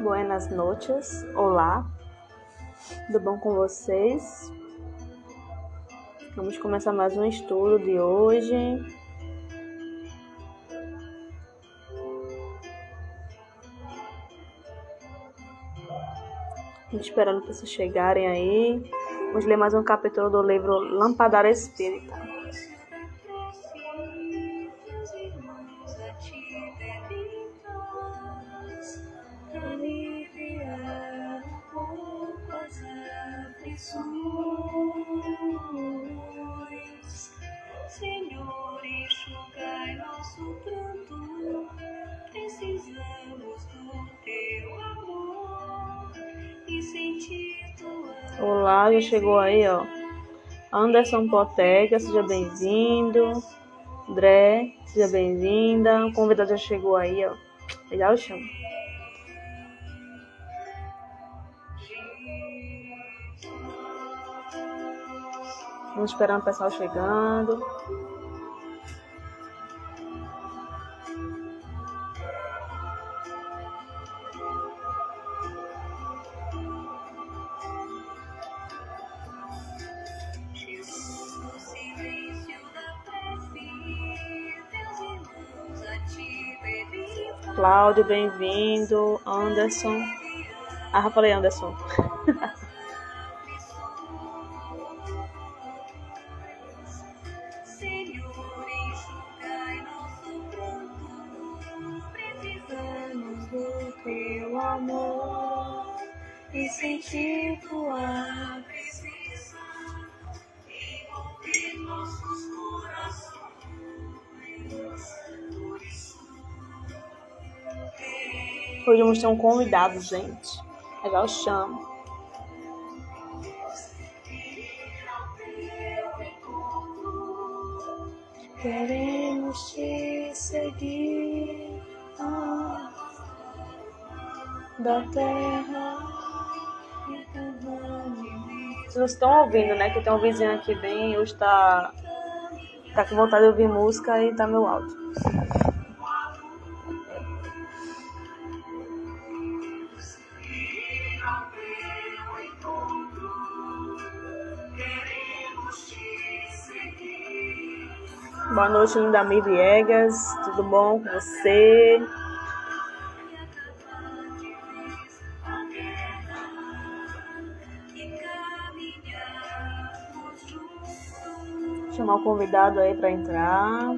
Buenas noches, olá, tudo bom com vocês? Vamos começar mais um estudo de hoje. Esperando para vocês chegarem aí. Vamos ler mais um capítulo do livro Lâmpada Espírita. Senhor, enxugai nosso pranto, precisamos do teu amor e sentir tua. Olá, já chegou aí, ó. Anderson Potega, seja bem-vindo. André, seja bem-vinda. O convidado já chegou aí, ó. Já o chamo. Vamos esperando o pessoal chegando. Jesus, no silêncio da prece, teus irmãos a ti pedem. Cláudio, bem-vindo. Anderson. Já falei Anderson. Senhor, enxugai nosso pranto, precisamos do teu amor e sentir tua presença envolver nossos corações. Por isso, Hoje vamos ter um convidado, gente. Já o chamo. queremos te seguir da terra e Vocês não estão ouvindo, né? Que tem um vizinho aqui bem, hoje tá com vontade de ouvir música e tá meu alto. Boa noite, linda Mi Viegas. Tudo bom com você? Vou chamar o convidado aí para entrar.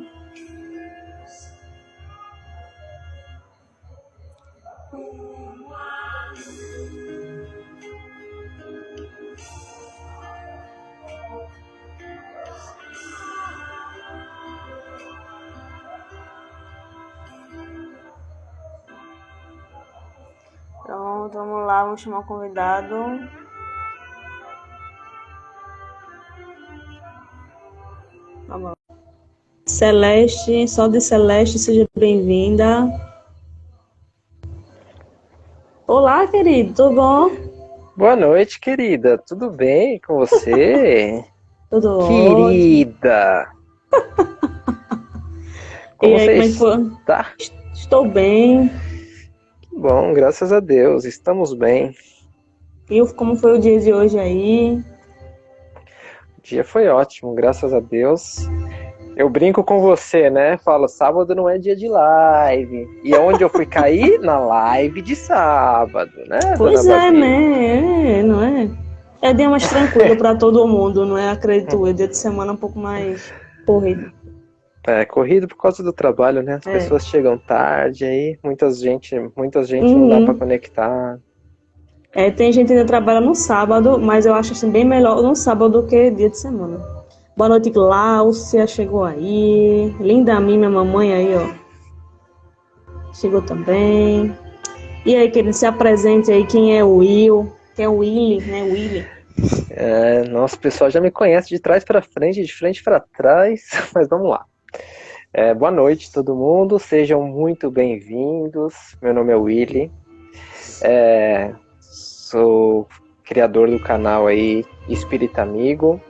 Pronto, vamos lá, vamos chamar o convidado. Vamos lá. Celeste, só de Celeste, seja bem-vinda. Olá, querido, tudo bom? Boa noite, querida. Tudo bem com você? Tudo ótimo. Querida! E aí, como é que foi? Tá? Estou bem. Que bom, graças a Deus, estamos bem. E como foi o dia de hoje aí? O dia foi ótimo, graças a Deus. Eu brinco com você, né? Falo, sábado não é dia de live. E onde eu fui cair? Na live de sábado, né? Pois dona é, Babi? né? Não é? É dia mais tranquilo para todo mundo, não é? Acredito eu. Dia de semana um pouco mais corrido. É, corrido por causa do trabalho, né? As pessoas chegam tarde aí, muita gente não dá pra conectar. É, tem gente que ainda trabalha no sábado, mas eu acho assim bem melhor no sábado do que dia de semana. Boa noite, Gláucia, chegou aí. Linda minha mamãe aí, ó. Chegou também. E aí, querido, se apresente aí, quem é o Will? Quem é o Willy, né? Willy. Nossa, o pessoal já me conhece de trás para frente, de frente para trás, mas vamos lá. Boa noite, todo mundo, sejam muito bem-vindos. Meu nome é Willy, sou criador do canal aí Espírita Amigo.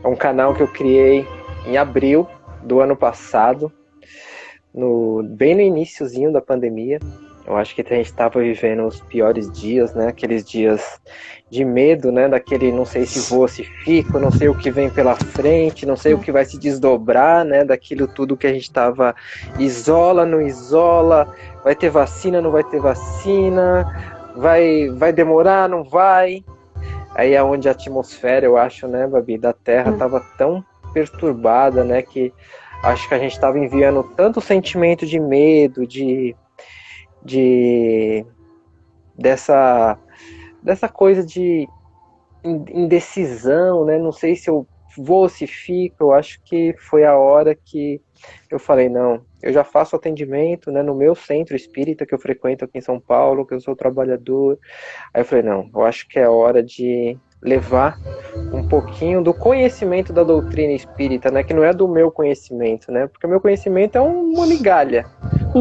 É um canal que eu criei em abril do ano passado, bem no iniciozinho da pandemia. Eu acho que a gente estava vivendo os piores dias, né? Aqueles dias de medo, né? Daquele não sei se vou, se fico, não sei o que vem pela frente, não sei o que vai se desdobrar, né? Daquilo tudo que a gente estava isola, não isola, vai ter vacina, não vai ter vacina, vai demorar, não vai. Aí é onde a atmosfera, eu acho, né, Babi, da Terra estava tão perturbada, né? Que acho que a gente estava enviando tanto sentimento de medo, dessa coisa de indecisão, né? Não sei se eu vou, se fico. Eu acho que foi a hora que eu falei, não, eu já faço atendimento, né, no meu centro espírita que eu frequento aqui em São Paulo, que eu sou trabalhador. Aí eu falei, não, eu acho que é hora de levar um pouquinho do conhecimento da doutrina espírita, né, que não é do meu conhecimento, né, porque o meu conhecimento é uma migalha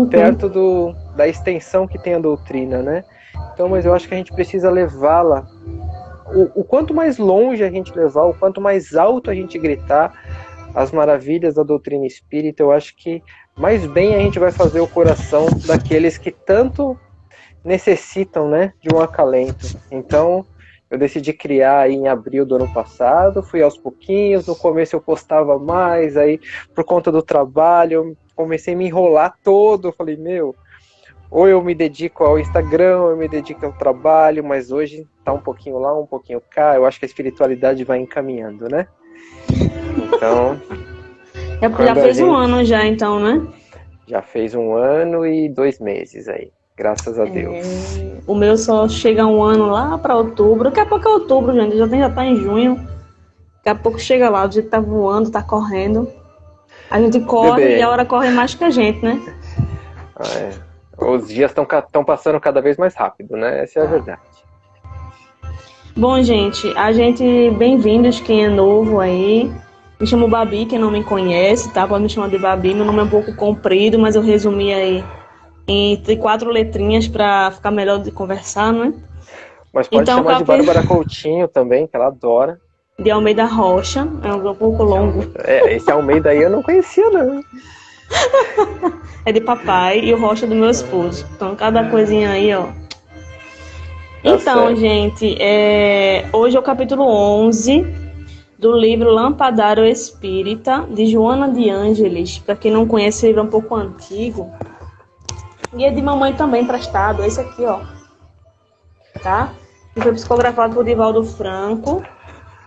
perto da extensão que tem a doutrina, né. Então, mas eu acho que a gente precisa levá-la o quanto mais longe a gente levar, o quanto mais alto a gente gritar as maravilhas da doutrina espírita, eu acho que mais bem a gente vai fazer o coração daqueles que tanto necessitam, né, de um acalento. Então, eu decidi criar aí em abril do ano passado, fui aos pouquinhos, no começo eu postava mais, aí por conta do trabalho, eu comecei a me enrolar todo, eu falei, ou eu me dedico ao Instagram, ou eu me dedico ao trabalho, mas hoje tá um pouquinho lá, um pouquinho cá, eu acho que a espiritualidade vai encaminhando, né? Então... Já fez um ano já, então, né? Já fez 1 ano e 2 meses aí, graças a Deus. O meu só chega um ano lá para outubro. Daqui a pouco é outubro, gente. Já tá em junho. Daqui a pouco chega lá, o dia tá voando, tá correndo. A gente corre Bebê. E a hora corre mais que a gente, né? Os dias estão passando cada vez mais rápido, né? Essa é a verdade. Bom, gente, bem-vindos, quem é novo aí. Me chamo Babi, quem não me conhece, tá? Pode me chamar de Babi. Meu nome é um pouco comprido, mas eu resumi aí entre 4 letrinhas para ficar melhor de conversar, né? Mas pode chamar de Bárbara Coutinho também, que ela adora. De Almeida Rocha, é um pouco longo. Esse Almeida aí eu não conhecia, não. É de papai e o Rocha do meu esposo. Então, cada coisinha aí, ó. Então, certo. Gente, hoje é o capítulo 11 do livro Lampadário Espírita, de Joana de Ângeles. Para quem não conhece, o livro é um pouco antigo. E é de mamãe também emprestado. Esse aqui, ó. Tá? E foi psicografado por Divaldo Franco.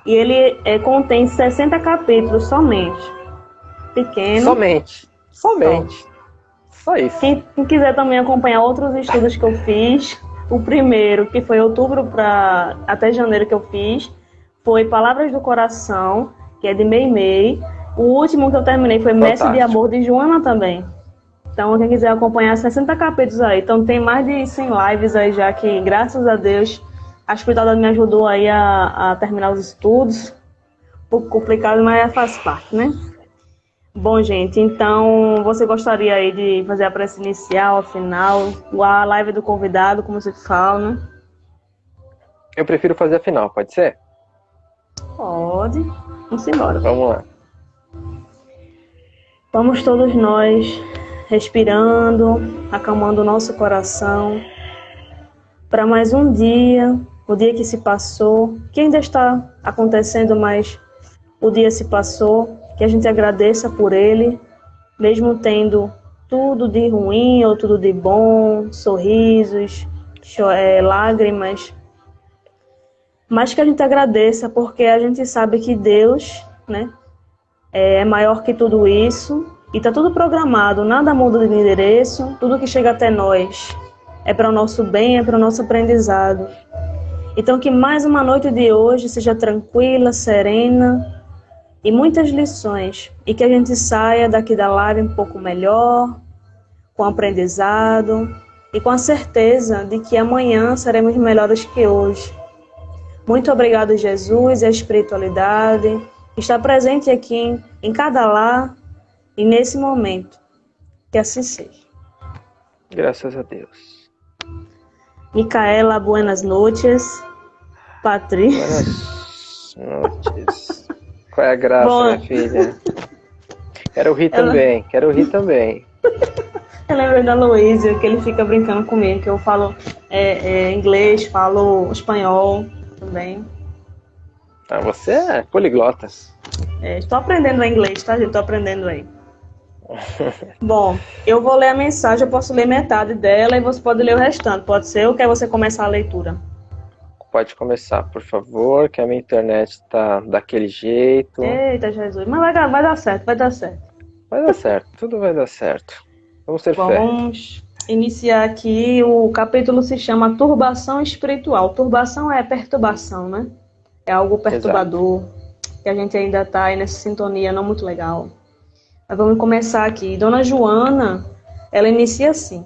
E ele contém 60 capítulos somente. Pequeno. Somente. Só isso. Quem quiser também acompanhar outros estudos que eu fiz, o primeiro, que foi outubro até janeiro que eu fiz, foi Palavras do Coração, que é de Meimei. O último que eu terminei foi Mestre de Amor, de Joana também. Então, quem quiser acompanhar 60 capítulos aí. Então, tem mais de 100 lives aí já que, graças a Deus, a espiritualidade me ajudou aí a terminar os estudos. Um pouco complicado, mas faz parte, né? Bom, gente, então, você gostaria aí de fazer a prece inicial, a final, a live do convidado, como você fala, né? Eu prefiro fazer a final, pode ser? Pode. Vamos embora. Vamos lá. Vamos todos nós respirando, acalmando o nosso coração para mais um dia, o dia que se passou, que ainda está acontecendo, mas o dia se passou, que a gente agradeça por ele, mesmo tendo tudo de ruim ou tudo de bom, sorrisos, lágrimas, mas que a gente agradeça porque a gente sabe que Deus, né, é maior que tudo isso e está tudo programado, nada muda de endereço, tudo que chega até nós é para o nosso bem, é para o nosso aprendizado. Então que mais uma noite de hoje seja tranquila, serena e muitas lições, e que a gente saia daqui da live um pouco melhor, com aprendizado e com a certeza de que amanhã seremos melhores que hoje. Muito obrigado, Jesus, e a espiritualidade que está presente aqui em cada lar e nesse momento. Que assim seja. Graças a Deus. Micaela, buenas noches. Patrícia. Buenas noches. Qual é a graça, minha filha? Quero rir também. lembrei da Luísio, que ele fica brincando comigo, que eu falo inglês, falo espanhol também. Ah, você é poliglota. Estou aprendendo inglês, tá, gente? Estou aprendendo aí. Bom, eu vou ler a mensagem, eu posso ler metade dela e você pode ler o restante, pode ser? Ou quer você começar a leitura? Pode começar, por favor, que a minha internet tá daquele jeito. Eita, Jesus. Mas vai dar certo, vai dar certo. Vai dar certo, tudo vai dar certo. Vamos ter Bom, fé. vamos iniciar aqui. O capítulo se chama Turbação Espiritual. Turbação é perturbação, né? É algo perturbador, que a gente ainda está aí nessa sintonia não muito legal. Mas vamos começar aqui. Dona Joana, ela inicia assim.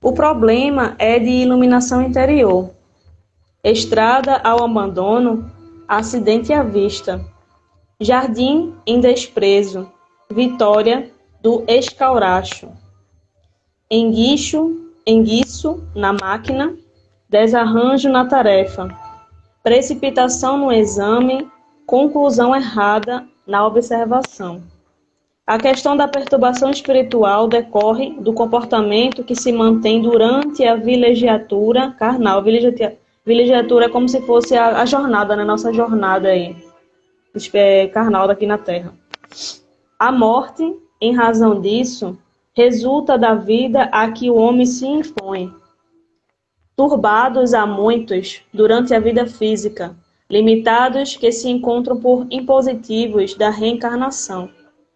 O problema é de iluminação interior. Estrada ao abandono, acidente à vista. Jardim em desprezo. Vitória do escauracho. Enguiço na máquina. Desarranjo na tarefa. Precipitação no exame. Conclusão errada na observação. A questão da perturbação espiritual decorre do comportamento que se mantém durante a vilegiatura carnal. Vilegiatura é como se fosse a jornada, né? Nossa jornada aí, carnal daqui na Terra. A morte, em razão disso, resulta da vida a que o homem se impõe. Turbados há muitos durante a vida física, limitados que se encontram por impositivos da reencarnação.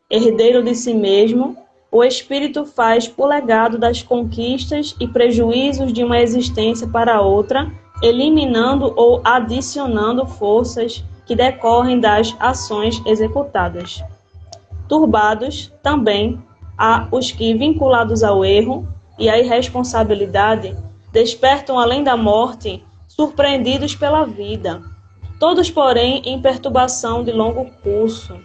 Herdeiro de si mesmo, o espírito faz o legado das conquistas e prejuízos de uma existência para outra, eliminando ou adicionando forças que decorrem das ações executadas. Turbados, também, há os que, vinculados ao erro e à irresponsabilidade, despertam além da morte, surpreendidos pela vida. Todos, porém, em perturbação de longo curso.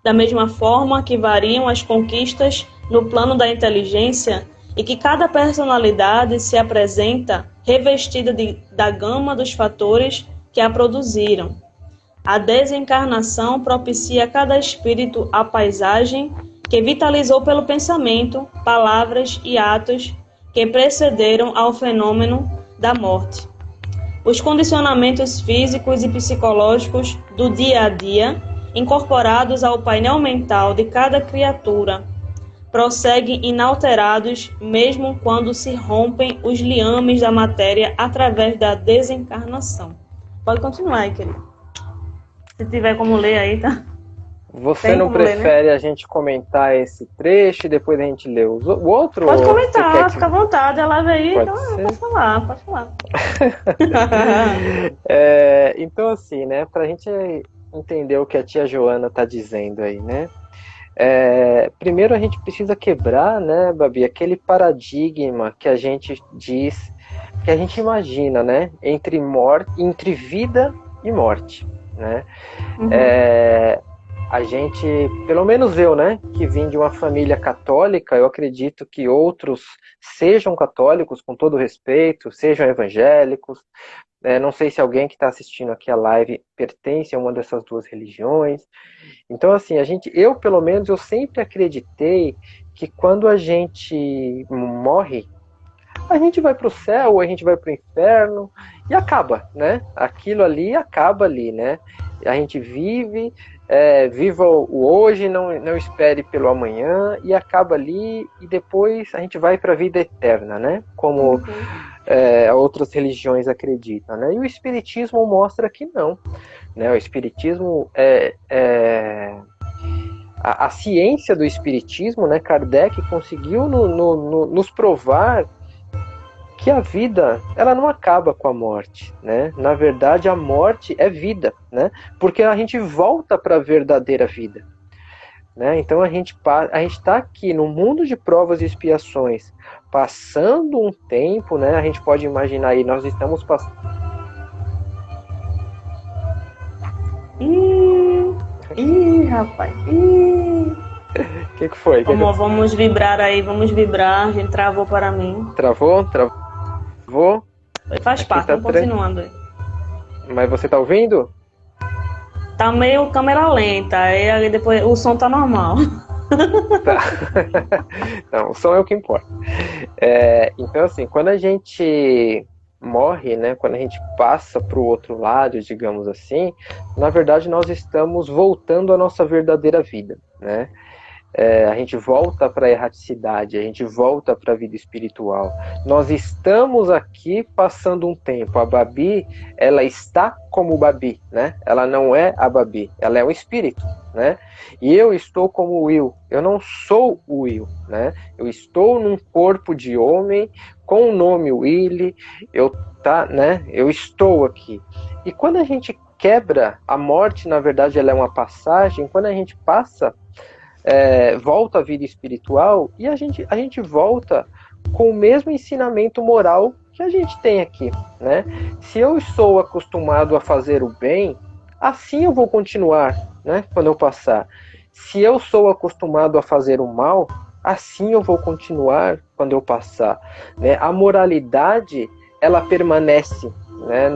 Da mesma forma que variam as conquistas no plano da inteligência e que cada personalidade se apresenta revestida da gama dos fatores que a produziram. A desencarnação propicia a cada espírito a paisagem que vitalizou pelo pensamento, palavras e atos que precederam ao fenômeno da morte. Os condicionamentos físicos e psicológicos do dia a dia, incorporados ao painel mental de cada criatura, prosseguem inalterados mesmo quando se rompem os liames da matéria através da desencarnação. Pode continuar aí, querido. Se tiver como ler aí, tá? Você Tem não como ler, né? prefere a gente comentar esse trecho e depois a gente lê o outro? Pode ou você comentar, quer que- fica à vontade, a live aí, Pode então ser? pode falar, pode falar. Então, assim, né, pra gente entender o que a tia Joana tá dizendo aí, né? Primeiro a gente precisa quebrar, né, Babi, aquele paradigma que a gente diz, que a gente imagina, né, entre vida e morte, né? Uhum. A gente, pelo menos eu, né, que vim de uma família católica, eu acredito que outros sejam católicos, com todo respeito, sejam evangélicos. Não sei se alguém que está assistindo aqui a live pertence a uma dessas duas religiões. Então, assim, eu pelo menos, eu sempre acreditei que quando a gente morre, a gente vai para o céu, ou a gente vai para o inferno, e acaba, né? Aquilo ali acaba ali, né? A gente vive, viva o hoje, não espere pelo amanhã, e acaba ali, e depois a gente vai para a vida eterna, né? Como outras religiões acreditam, né? E o Espiritismo mostra que não, né? O Espiritismo a ciência do Espiritismo, né? Kardec conseguiu nos provar que a vida, ela não acaba com a morte, né? Na verdade, a morte é vida, né? Porque a gente volta para a verdadeira vida, né? Então a gente está aqui no mundo de provas e expiações, passando um tempo, né? A gente pode imaginar aí, nós estamos passando. Ih, rapaz. Ih. O que foi? Vamos vibrar aí, vamos vibrar. A gente travou para mim. Travou? Faz Aqui parte, tá vamos continuando aí. Mas você tá ouvindo? Tá meio câmera lenta, aí depois o som tá normal. Tá. Não, o som é o que importa. Então, assim, quando a gente morre, né, quando a gente passa para o outro lado, digamos assim, na verdade nós estamos voltando à nossa verdadeira vida, né? A gente volta para a erraticidade, a gente volta para a vida espiritual. Nós estamos aqui passando um tempo. A Babi, ela está como Babi, né? Ela não é a Babi, ela é um espírito, né? E eu estou como o Will. Eu não sou o Will, né? Eu estou num corpo de homem com o nome Willy. Eu estou aqui. E quando a gente quebra a morte, na verdade, ela é uma passagem. Quando a gente passa volta à vida espiritual e a gente volta com o mesmo ensinamento moral que a gente tem aqui, né? Se eu sou acostumado a fazer o bem, assim eu vou continuar, né? Quando eu passar. Se eu sou acostumado a fazer o mal, assim eu vou continuar quando eu passar, né? A moralidade, ela permanece, né?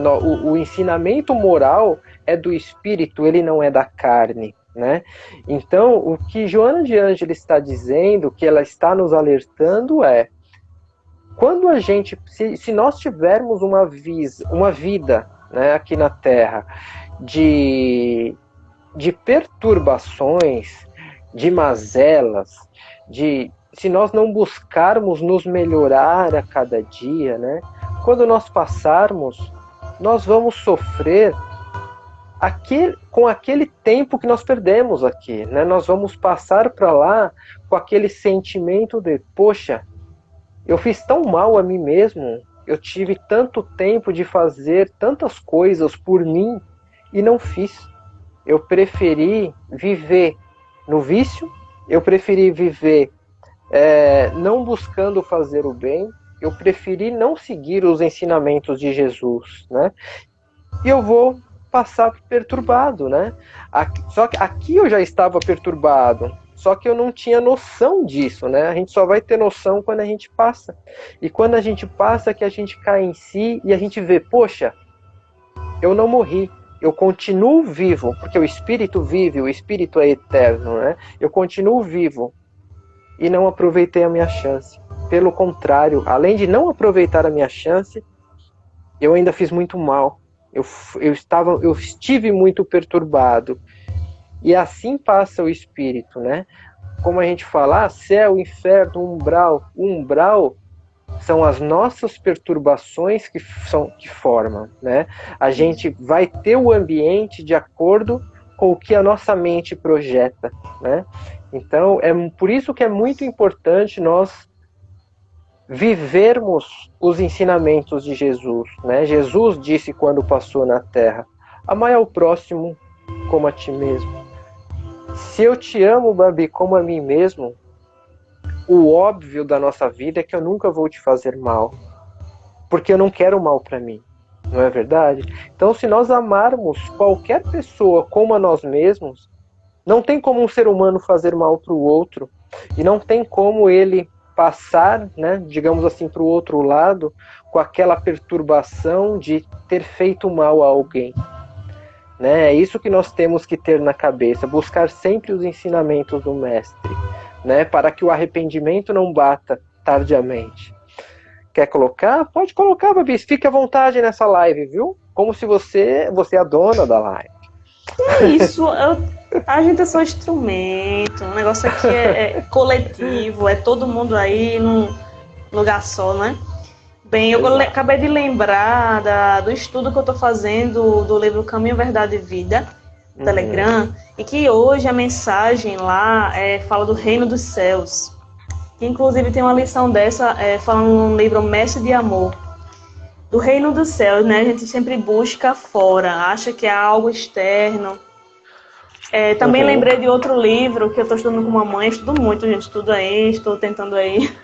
O ensinamento moral é do espírito, ele não é da carne, né? Então, o que Joana de Ângeles está dizendo, que ela está nos alertando quando a gente, se nós tivermos uma vida, né, aqui na Terra de perturbações, de mazelas, se nós não buscarmos nos melhorar a cada dia, né, quando nós passarmos, nós vamos sofrer com aquele tempo que nós perdemos aqui, né? Nós vamos passar para lá com aquele sentimento de, poxa, eu fiz tão mal a mim mesmo, eu tive tanto tempo de fazer tantas coisas por mim e não fiz. Eu preferi viver no vício, eu preferi viver não buscando fazer o bem, eu preferi não seguir os ensinamentos de Jesus, né? E eu vou passar perturbado, né? Só que aqui eu já estava perturbado, só que eu não tinha noção disso, né? A gente só vai ter noção quando a gente passa. E quando a gente passa, que a gente cai em si e a gente vê, poxa, eu não morri, eu continuo vivo, porque o espírito vive, o espírito é eterno, né? Eu continuo vivo e não aproveitei a minha chance. Pelo contrário, além de não aproveitar a minha chance, eu ainda fiz muito mal. Eu estive muito perturbado. E assim passa o espírito, né? Como a gente fala, céu, inferno, umbral. O umbral são as nossas perturbações que formam, né? A gente vai ter o ambiente de acordo com o que a nossa mente projeta, né? Então, é por isso que é muito importante nós vivermos os ensinamentos de Jesus, né? Jesus disse quando passou na terra, amai ao próximo como a ti mesmo. Se eu te amo, Babi, como a mim mesmo, o óbvio da nossa vida é que eu nunca vou te fazer mal, porque eu não quero mal para mim, não é verdade? Então, se nós amarmos qualquer pessoa como a nós mesmos, não tem como um ser humano fazer mal para o outro, e não tem como ele passar, né, digamos assim, para o outro lado com aquela perturbação de ter feito mal a alguém, né? É isso que nós temos que ter na cabeça, buscar sempre os ensinamentos do mestre, né, para que o arrependimento não bata tardiamente. Quer colocar? Pode colocar, Babi, fique à vontade nessa live, viu? Como se você é a dona da live. É isso, a gente é só instrumento, o negócio aqui é coletivo, é todo mundo aí num lugar só, né? Bem, eu acabei de lembrar do estudo que eu estou fazendo do livro Caminho, Verdade e Vida, no Telegram, e que hoje a mensagem lá fala do Reino dos Céus, que inclusive tem uma lição dessa falando no livro Mestre de Amor. Do reino dos céus, né? A gente sempre busca fora, acha que é algo externo. Também lembrei de outro livro que eu estou estudando com mamãe, estudo muito, gente, estudo aí, estou tentando aí.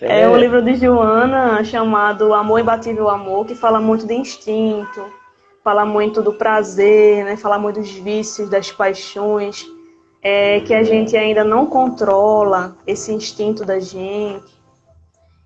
É um livro de Joana chamado Amor Imbatível Amor, que fala muito de instinto, fala muito do prazer, né? Fala muito dos vícios, das paixões, que a gente ainda não controla esse instinto da gente.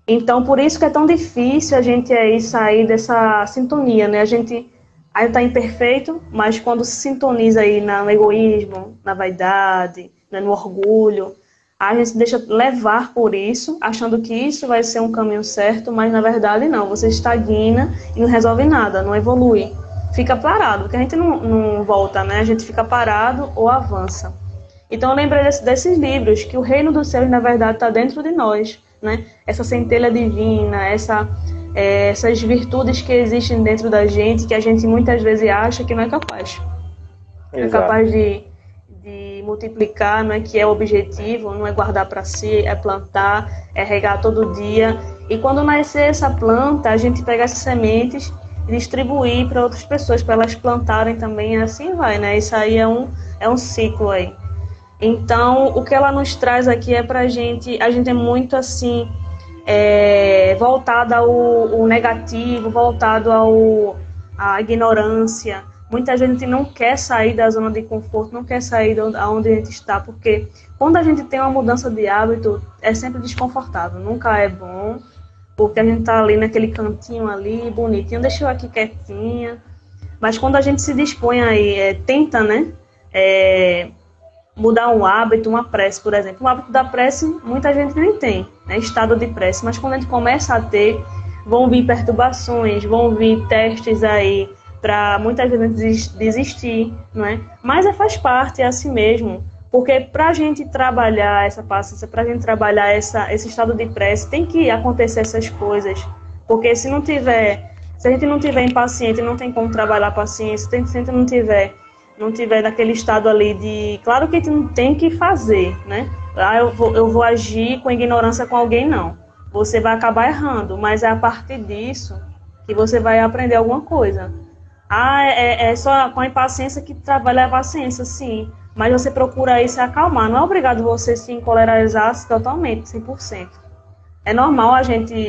Então, por isso que é tão difícil a gente aí sair dessa sintonia, né? A gente ainda está imperfeito, mas quando se sintoniza aí no egoísmo, na vaidade, né, no orgulho. A gente se deixa levar por isso, achando que isso vai ser um caminho certo, mas na verdade não. Você estagna e não resolve nada, não evolui. Fica parado, porque a gente não volta, né? A gente fica parado ou avança. Então eu lembrei desses livros, que o reino dos céus, na verdade, está dentro de nós, né? Essa centelha divina, essas virtudes que existem dentro da gente, que a gente muitas vezes acha que não é capaz. Não é Exato. capaz de multiplicar, não é que é o objetivo, não é guardar para si, é plantar, é regar todo dia. E quando nascer essa planta, a gente pega essas sementes e distribuir para outras pessoas, para elas plantarem também, e assim vai, né? Isso aí é um ciclo aí. Então, o que ela nos traz aqui é pra gente, a gente é muito assim, voltado ao negativo, voltado à ignorância. Muita gente não quer sair da zona de conforto, não quer sair de onde a gente está, porque quando a gente tem uma mudança de hábito, é sempre desconfortável, nunca é bom, porque a gente está ali naquele cantinho ali, bonitinho, deixa eu aqui quietinha. Mas quando a gente se dispõe aí, tenta, né, mudar um hábito, uma prece, por exemplo. O hábito da prece, muita gente nem tem, né, estado de prece, mas quando a gente começa a ter, vão vir perturbações, vão vir testes aí, para muitas vezes desistir, não é? Mas faz parte, é assim mesmo, porque para a gente trabalhar essa paciência, para a gente trabalhar esse estado de prece, tem que acontecer essas coisas, porque se a gente não tiver impaciente, não tem como trabalhar a paciência, se a gente não tiver naquele estado ali de, claro que a gente não tem que fazer, né? Eu vou agir com ignorância com alguém, não. Você vai acabar errando, mas é a partir disso que você vai aprender alguma coisa. É só com a impaciência que trabalha a paciência, sim. Mas você procura aí se acalmar. Não é obrigado você se encolerizar totalmente, 100%. É normal a gente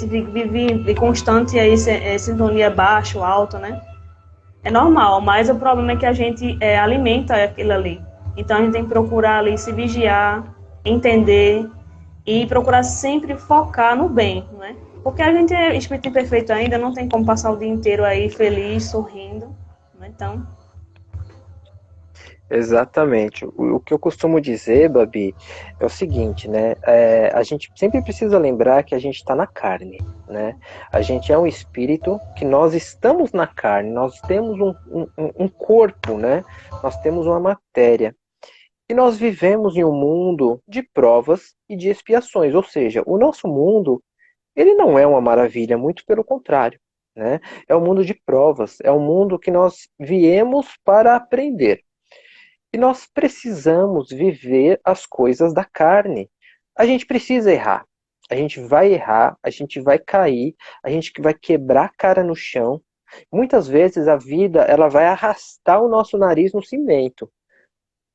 vive em constante aí, sintonia baixo, alto, né? É normal, mas o problema é que a gente alimenta aquilo ali. Então a gente tem que procurar ali se vigiar, entender e procurar sempre focar no bem, né? Porque a gente é espírito imperfeito ainda, não tem como passar o dia inteiro aí feliz, sorrindo, né? Então, Exatamente. O que eu costumo dizer, Babi, é o seguinte, né? A gente sempre precisa lembrar que a gente está na carne, né? A gente é um espírito que nós estamos na carne, nós temos um corpo, né? Nós temos uma matéria. E nós vivemos em um mundo de provas e de expiações, ou seja, o nosso mundo, ele não é uma maravilha, muito pelo contrário, né? É um mundo de provas, é um mundo que nós viemos para aprender. E nós precisamos viver as coisas da carne. A gente precisa errar. A gente vai errar, a gente vai cair, a gente vai quebrar a cara no chão. Muitas vezes a vida ela vai arrastar o nosso nariz no cimento.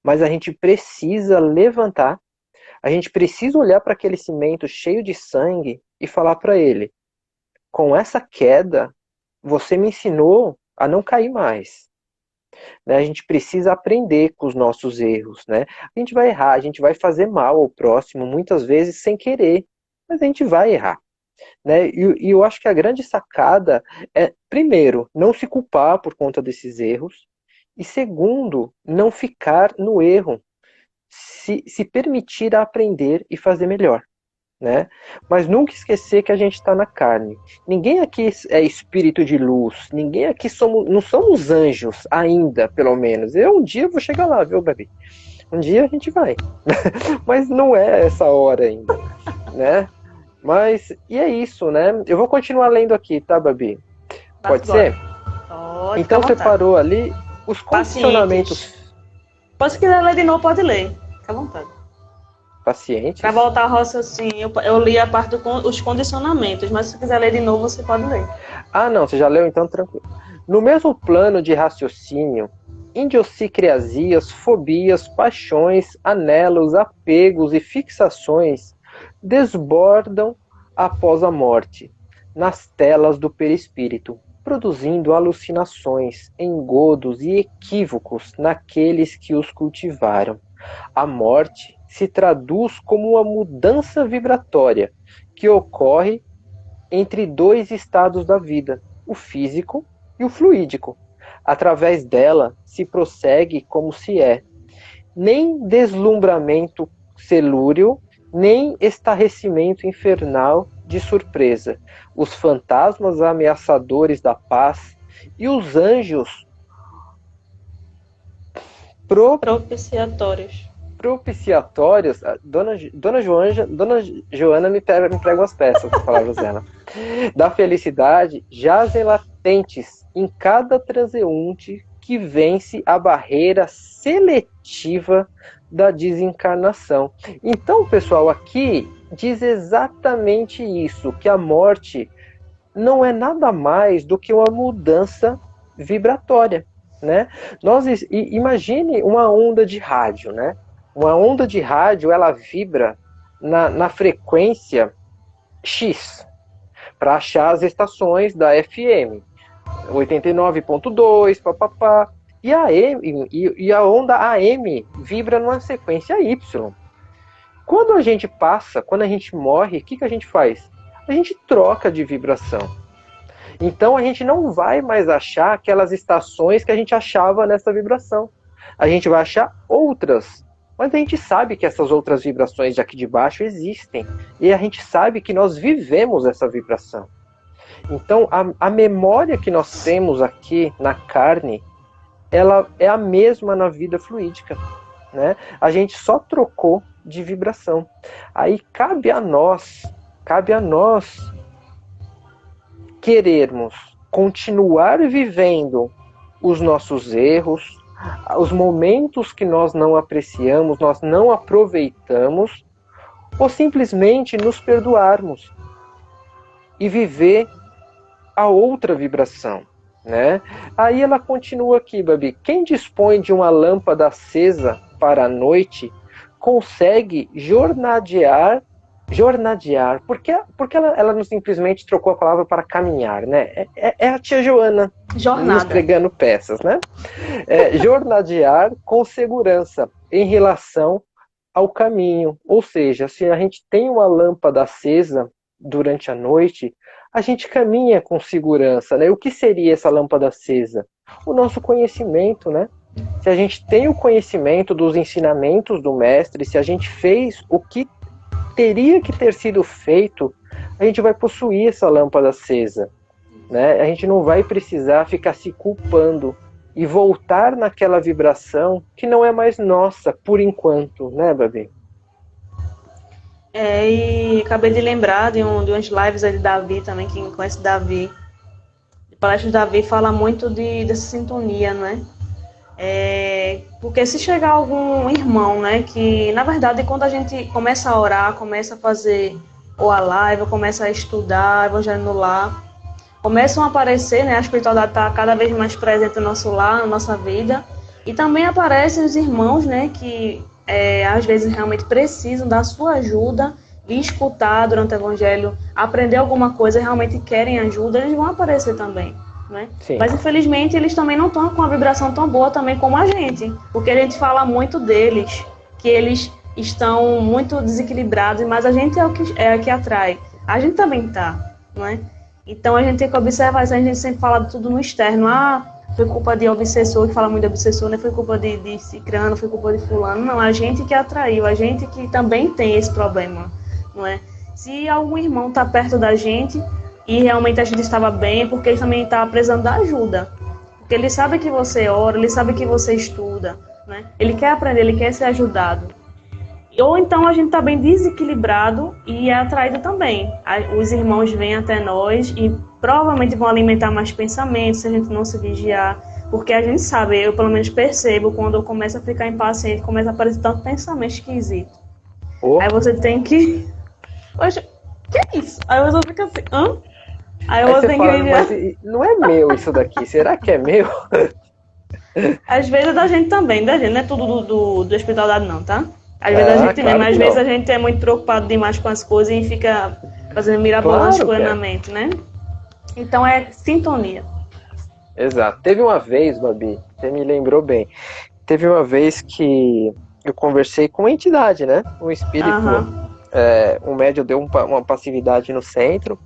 Mas a gente precisa levantar, a gente precisa olhar para aquele cimento cheio de sangue e falar para ele: com essa queda, você me ensinou a não cair mais. Né? A gente precisa aprender com os nossos erros. Né? A gente vai errar, a gente vai fazer mal ao próximo, muitas vezes sem querer, mas a gente vai errar. Né? E eu acho que a grande sacada é, primeiro, não se culpar por conta desses erros, e segundo, não ficar no erro, se permitir aprender e fazer melhor. Né? Mas nunca esquecer que a gente está na carne. Ninguém aqui é espírito de luz, ninguém aqui não somos anjos ainda, pelo menos. Um dia vou chegar lá, viu, Babi? Um dia a gente vai. Mas não é essa hora ainda, né? Mas, e é isso, né? Eu vou continuar lendo aqui, tá, Babi? Pode ser? Pode, então você parou ali os condicionamentos. Se quiser ler de novo, pode ler. Fica à vontade. Pacientes. Para voltar ao raciocínio, eu li a parte dos condicionamentos, mas se quiser ler de novo, você pode ler. Ah, não, você já leu, então tranquilo. No mesmo plano de raciocínio, idiosincrasias, fobias, paixões, anelos, apegos e fixações desbordam após a morte, nas telas do perispírito, produzindo alucinações, engodos e equívocos naqueles que os cultivaram. A morte se traduz como uma mudança vibratória que ocorre entre dois estados da vida, o físico e o fluídico. Através dela se prossegue como se é, nem deslumbramento celúreo, nem estarrecimento infernal de surpresa. Os fantasmas ameaçadores da paz e os anjos Propiciatórios. propiciatórios. Dona Joana me prega umas peças, com palavras dela. Da felicidade jazem latentes em cada transeunte que vence a barreira seletiva da desencarnação. Então, pessoal, aqui diz exatamente isso, que a morte não é nada mais do que uma mudança vibratória, né? Imagine uma onda de rádio, né? Uma onda de rádio, ela vibra na frequência X, para achar as estações da FM, 89.2, papapá. E a onda AM vibra numa sequência Y. Quando a gente passa, quando a gente morre, o que a gente faz? A gente troca de vibração. Então a gente não vai mais achar aquelas estações que a gente achava nessa vibração. A gente vai achar outras. Mas a gente sabe que essas outras vibrações de aqui de baixo existem. E a gente sabe que nós vivemos essa vibração. Então a memória que nós temos aqui na carne, ela é a mesma na vida fluídica, né? A gente só trocou de vibração. Aí cabe a nós querermos continuar vivendo os nossos erros, os momentos que nós não apreciamos, nós não aproveitamos, ou simplesmente nos perdoarmos e viver a outra vibração, né? Aí ela continua aqui, Babi. Quem dispõe de uma lâmpada acesa para a noite consegue jornadear, porque ela não simplesmente trocou a palavra para caminhar, né? É a tia Joana nos pregando peças, né? Jornadear com segurança em relação ao caminho. Ou seja, se a gente tem uma lâmpada acesa durante a noite, a gente caminha com segurança, né? O que seria essa lâmpada acesa? O nosso conhecimento, né? Se a gente tem o conhecimento dos ensinamentos do mestre, se a gente fez o que teria que ter sido feito, a gente vai possuir essa lâmpada acesa, né? A gente não vai precisar ficar se culpando e voltar naquela vibração que não é mais nossa, por enquanto, né, Babi? E acabei de lembrar de umas lives aí de Davi também, quem conhece Davi. De palestras de Davi fala muito dessa sintonia, né? Porque se chegar algum irmão, né, que na verdade quando a gente começa a orar, começa a fazer ou a live, começa a estudar Evangelho no Lar, começam a aparecer, né, a espiritualidade está cada vez mais presente no nosso lar, na nossa vida, e também aparecem os irmãos, né, que às vezes realmente precisam da sua ajuda, vir escutar durante o Evangelho, aprender alguma coisa, realmente querem ajuda, eles vão aparecer também. Né? Mas infelizmente eles também não estão com uma vibração tão boa também como a gente, porque a gente fala muito deles, que eles estão muito desequilibrados, mas a gente é o que atrai. A gente também tá, não é? Então a gente tem que observar isso. A gente sempre fala tudo no externo. Foi culpa de obsessor, que fala muito de obsessor, né? Foi culpa de cicrano, foi culpa de fulano. Não, a gente que atraiu, a gente que também tem esse problema, não é? Se algum irmão está perto da gente e realmente a gente estava bem, porque ele também está precisando da ajuda. Porque ele sabe que você ora, ele sabe que você estuda, né? Ele quer aprender, ele quer ser ajudado. Ou então a gente está bem desequilibrado e é atraído também. Os irmãos vêm até nós e provavelmente vão alimentar mais pensamentos se a gente não se vigiar. Porque a gente sabe, eu pelo menos percebo, quando eu começo a ficar impaciente, começa a aparecer tanto pensamento esquisito. Aí você tem que... Poxa, que é isso? Aí você fica assim, hã? Aí você tem que... Mas não é meu isso daqui, será que é meu? Às vezes é da gente também, da gente, não é tudo do espiritualidade não, tá? Às vezes a gente claro, mas às vezes a gente é muito preocupado demais com as coisas e fica fazendo mirabolante na mente, né? Então é sintonia. Exato. Teve uma vez, Babi, você me lembrou bem, teve uma vez que eu conversei com uma entidade, né? Um espírito, um médium deu uma passividade no centro.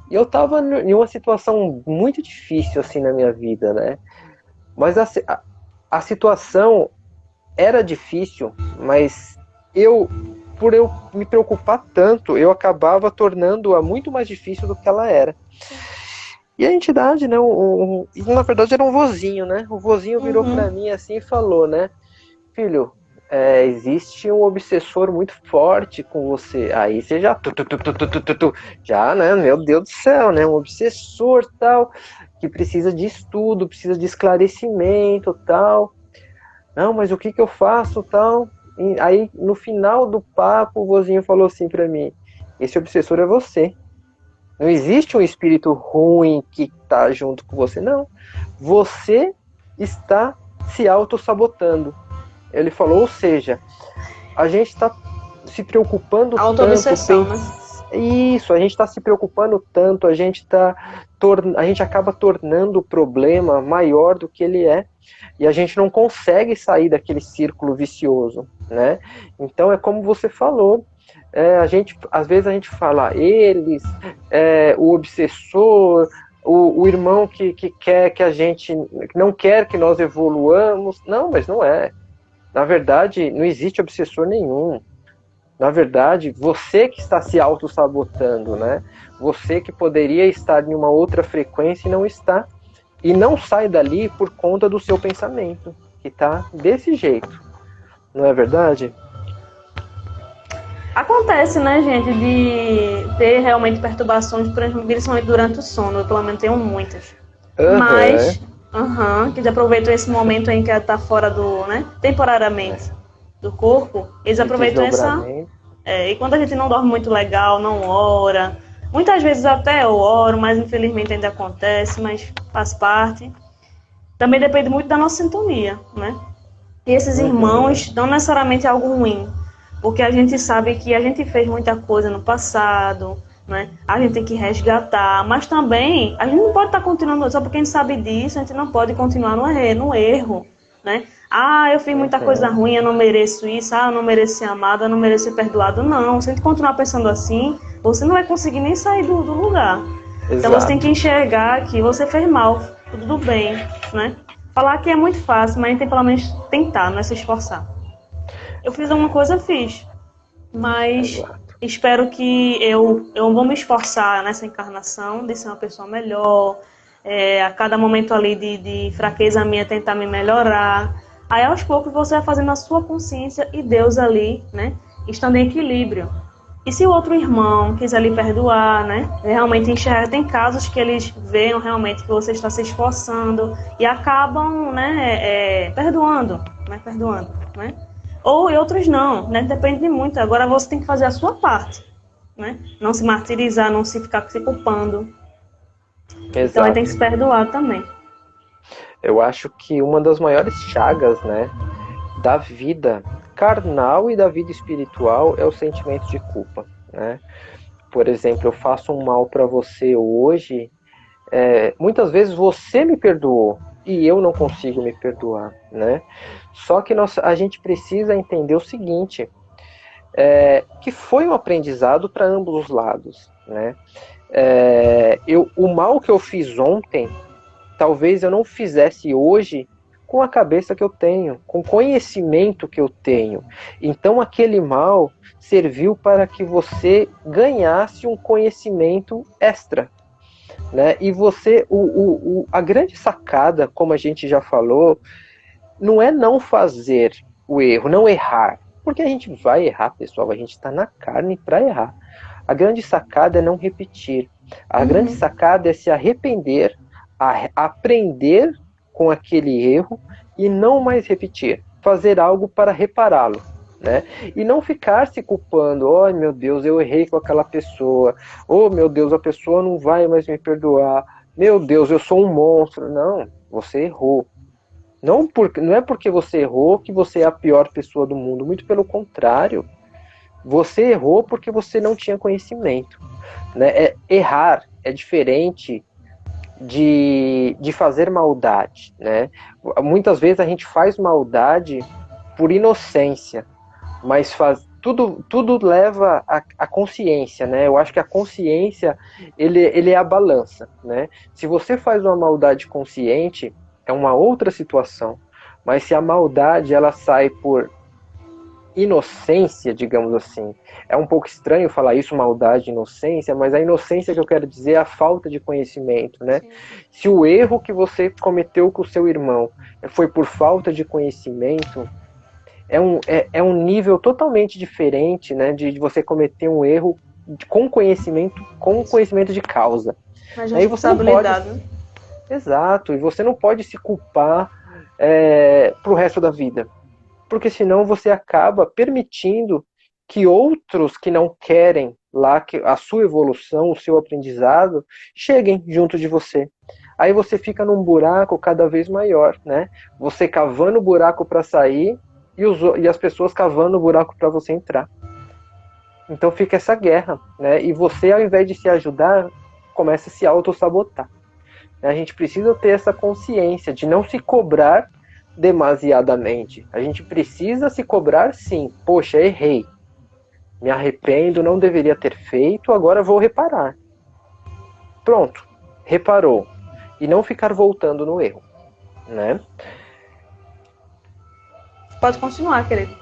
E eu tava em uma situação muito difícil, assim, na minha vida, né? Mas a situação era difícil, mas por eu me preocupar tanto, eu acabava tornando-a muito mais difícil do que ela era. E a entidade, né, na verdade era um vozinho, né? O vozinho virou pra mim assim e falou, né? Filho, existe um obsessor muito forte com você. Aí você já já, né? Meu Deus do céu, né? Um obsessor tal, que precisa de estudo, precisa de esclarecimento tal. Não, mas o que eu faço tal? E aí no final do papo o vozinho falou assim pra mim: esse obsessor é você. Não existe um espírito ruim que está junto com você, não. Você está se auto-sabotando. Ele falou, ou seja, a gente está se preocupando tanto. Auto-obsessão, né? Isso, a gente está se preocupando tanto, a gente acaba tornando o problema maior do que ele é. E a gente não consegue sair daquele círculo vicioso, né? Então é como você falou. Às vezes a gente fala eles, o obsessor, o irmão que quer que a gente, que não quer que nós evoluamos. Não, mas não é. Na verdade, não existe obsessor nenhum. Na verdade, você que está se auto-sabotando, né? Você que poderia estar em uma outra frequência e não está. E não sai dali por conta do seu pensamento, que está desse jeito. Não é verdade? Acontece, né, gente, de ter realmente perturbações, principalmente durante o sono. Eu, pelo menos, tenho muitas. Mas, que eles aproveitam esse momento em que ela tá fora do, né, temporariamente, do corpo, eles aproveitam essa... e quando a gente não dorme muito legal, não ora, muitas vezes até eu oro, mas infelizmente ainda acontece, mas faz parte. Também depende muito da nossa sintonia, né? E esses irmãos não necessariamente é algo ruim, porque a gente sabe que a gente fez muita coisa no passado, né? A gente tem que resgatar, mas também a gente não pode estar continuando, só porque a gente sabe disso, a gente não pode continuar no erro, né? Eu fiz muita coisa ruim, eu não mereço isso, eu não mereço ser amado, eu não mereço ser perdoado. Não, se a gente continuar pensando assim, você não vai conseguir nem sair do lugar. Exato. Então você tem que enxergar que você fez mal, tudo bem, né? Falar que é muito fácil, mas a gente tem pelo menos tentar, não é se esforçar. Eu fiz alguma coisa, fiz. Mas espero que eu vou me esforçar nessa encarnação de ser uma pessoa melhor. A cada momento ali de fraqueza minha, tentar me melhorar. Aí aos poucos você vai fazendo a sua consciência e Deus ali, né? Estando em equilíbrio. E se o outro irmão quiser lhe perdoar, né? Realmente enxerga, tem casos que eles veem realmente que você está se esforçando e acabam, né, perdoando, né? Ou e outros não, né? Depende de muito. Agora você tem que fazer a sua parte, né? Não se martirizar, não se ficar se culpando. Exato. Então aí tem que se perdoar também. Eu acho que uma das maiores chagas, né, da vida carnal e da vida espiritual é o sentimento de culpa, né? Por exemplo, eu faço um mal para você hoje, muitas vezes você me perdoou e eu não consigo me perdoar, né? Só que a gente precisa entender o seguinte, que foi um aprendizado para ambos os lados, né? O mal que eu fiz ontem, talvez eu não fizesse hoje com a cabeça que eu tenho, com o conhecimento que eu tenho. Então aquele mal serviu para que você ganhasse um conhecimento extra, né? E você, a grande sacada, como a gente já falou, não é não fazer o erro, não errar, porque a gente vai errar, pessoal, a gente está na carne para errar. A grande sacada é não repetir. A grande sacada é se arrepender, aprender com aquele erro e não mais repetir, fazer algo para repará-lo, né? E não ficar se culpando, oh meu Deus, eu errei com aquela pessoa, oh meu Deus, a pessoa não vai mais me perdoar, meu Deus, eu sou um monstro. Não, você errou. Não é porque você errou que você é a pior pessoa do mundo, muito pelo contrário. Você errou porque você não tinha conhecimento, né? Errar é diferente de fazer maldade, né? Muitas vezes a gente faz maldade por inocência, mas tudo leva à consciência, né? Eu acho que a consciência ele é a balança, né? Se você faz uma maldade consciente, é uma outra situação, Mas se a maldade ela sai por inocência, digamos assim, é um pouco estranho falar isso, maldade, inocência, mas a inocência que eu quero dizer é a falta de conhecimento, né? Sim. Se o erro que você cometeu com o seu irmão foi por falta de conhecimento, é um nível totalmente diferente, né, de você cometer um erro com conhecimento de causa. Mas Aí você não pode... responsabilidade, né? Exato, e você não pode se culpar pro resto da vida, porque senão você acaba permitindo que outros que não querem lá que a sua evolução, o seu aprendizado, cheguem junto de você. Aí você fica num buraco cada vez maior, né? Você cavando o buraco para sair e as pessoas cavando o buraco para você entrar. Então fica essa guerra, né? E você, ao invés de se ajudar, começa a se auto-sabotar. A gente precisa ter essa consciência de não se cobrar demasiadamente. A gente precisa se cobrar sim. Poxa, errei. Me arrependo, não deveria ter feito, agora vou reparar. Pronto, reparou. E não ficar voltando no erro, né? Pode continuar, querido.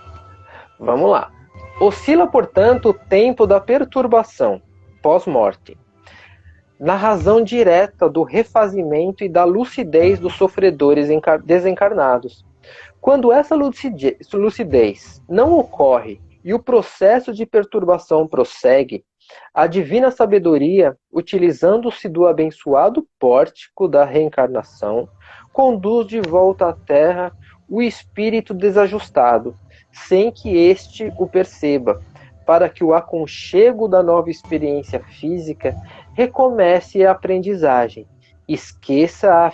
Vamos lá. Oscila, portanto, o tempo da perturbação pós-morte, na razão direta do refazimento e da lucidez dos sofredores desencarnados. Quando essa lucidez não ocorre e o processo de perturbação prossegue, a divina sabedoria, utilizando-se do abençoado pórtico da reencarnação, conduz de volta à Terra o espírito desajustado, sem que este o perceba, para que o aconchego da nova experiência física recomece a aprendizagem, esqueça a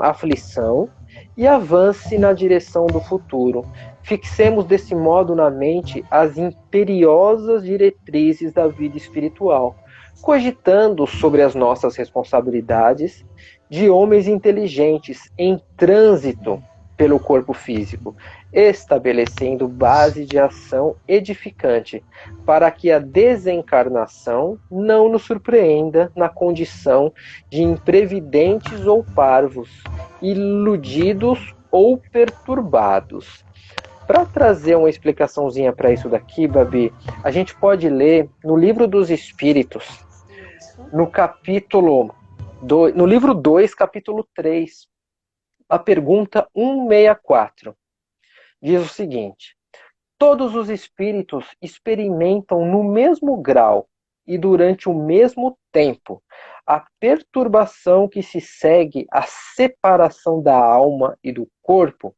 aflição e avance na direção do futuro. Fixemos desse modo na mente as imperiosas diretrizes da vida espiritual, cogitando sobre as nossas responsabilidades de homens inteligentes em trânsito pelo corpo físico, estabelecendo base de ação edificante, para que a desencarnação não nos surpreenda na condição de imprevidentes ou parvos, iludidos ou perturbados. Para trazer uma explicaçãozinha para isso daqui, Babi, a gente pode ler no Livro dos Espíritos, no livro 2, capítulo 3, a pergunta 164. Diz o seguinte: todos os espíritos experimentam no mesmo grau e durante o mesmo tempo a perturbação que se segue à separação da alma e do corpo?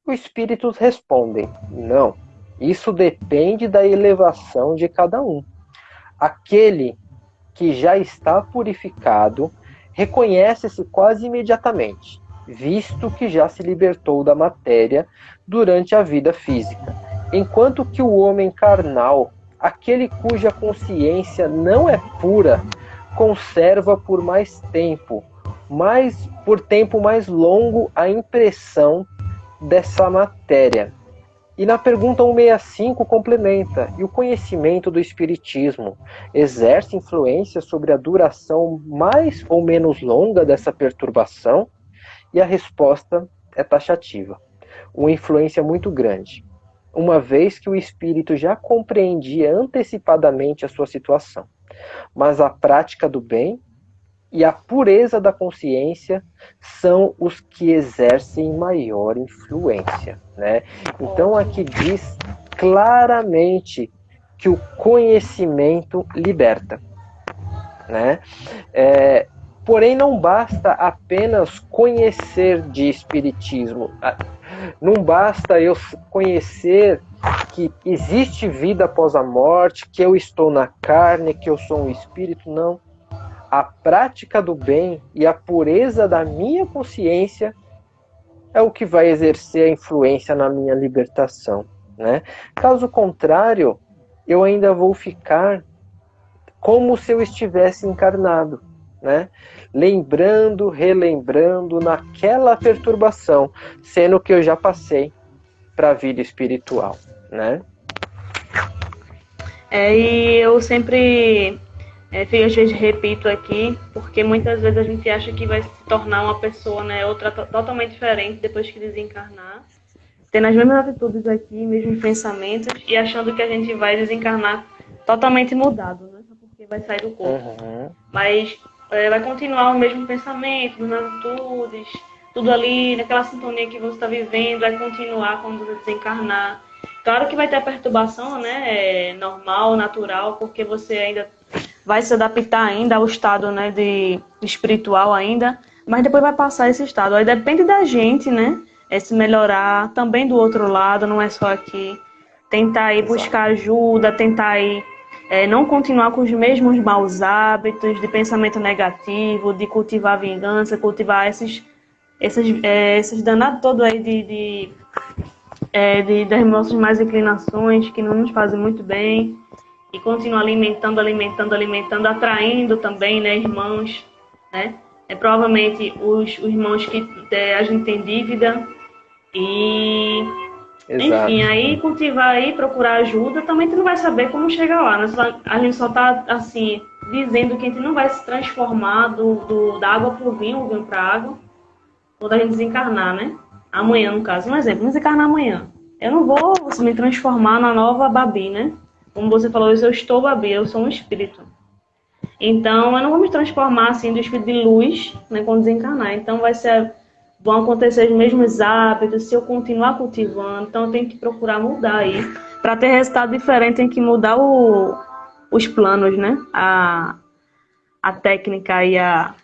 Os espíritos respondem: não, isso depende da elevação de cada um. Aquele que já está purificado reconhece-se quase imediatamente, visto que já se libertou da matéria durante a vida física, enquanto que o homem carnal, aquele cuja consciência não é pura, conserva por tempo mais longo a impressão dessa matéria. E na pergunta 165 complementa: e o conhecimento do Espiritismo exerce influência sobre a duração mais ou menos longa dessa perturbação? E a resposta é taxativa: uma influência muito grande, uma vez que o espírito já compreendia antecipadamente a sua situação. Mas a prática do bem e a pureza da consciência são os que exercem maior influência, né? Então aqui diz claramente que o conhecimento liberta, né? Porém, não basta apenas conhecer de espiritismo. Não basta eu conhecer que existe vida após a morte, que eu estou na carne, que eu sou um espírito. Não. A prática do bem e a pureza da minha consciência é o que vai exercer a influência na minha libertação, né? Caso contrário, eu ainda vou ficar como se eu estivesse encarnado, né? Lembrando, relembrando naquela perturbação, sendo que eu já passei para a vida espiritual, né? E eu sempre Às vezes repito aqui, porque muitas vezes a gente acha que vai se tornar uma pessoa, né, outra totalmente diferente depois que desencarnar, tendo as mesmas atitudes aqui, mesmos pensamentos, e achando que a gente vai desencarnar totalmente mudado, né, só porque vai sair do corpo. Uhum. Mas vai continuar o mesmo pensamento, as mesmas atitudes, tudo ali, naquela sintonia que você está vivendo, vai continuar quando você desencarnar. Claro que vai ter a perturbação, né, normal, natural, porque você ainda vai se adaptar ainda ao estado, né, de espiritual ainda, mas depois vai passar esse estado. Aí depende da gente, né, se melhorar também do outro lado, não é só aqui. Tentar aí buscar ajuda, tentar aí não continuar com os mesmos maus hábitos de pensamento negativo, de cultivar vingança, cultivar esses danados todos aí das nossas más inclinações que não nos fazem muito bem. E continua alimentando, atraindo também, né, irmãos, né? Provavelmente os irmãos que a gente tem dívida e... Exato. Enfim, aí cultivar aí, procurar ajuda, também tu não vai saber como chegar lá, né? A gente só tá, assim, dizendo que a gente não vai se transformar da água pro vinho, o vinho pra água, quando a gente desencarnar, né? Amanhã, no caso, um exemplo, desencarnar amanhã. Eu não vou me transformar na nova Babi, né? Como você falou, eu estou Babi, eu sou um espírito. Então, eu não vou me transformar assim do espírito de luz, né, quando desencarnar. Então, vão acontecer os mesmos hábitos se eu continuar cultivando. Então, eu tenho que procurar mudar aí. Para ter resultado diferente, tem que mudar os planos, né? A técnica e a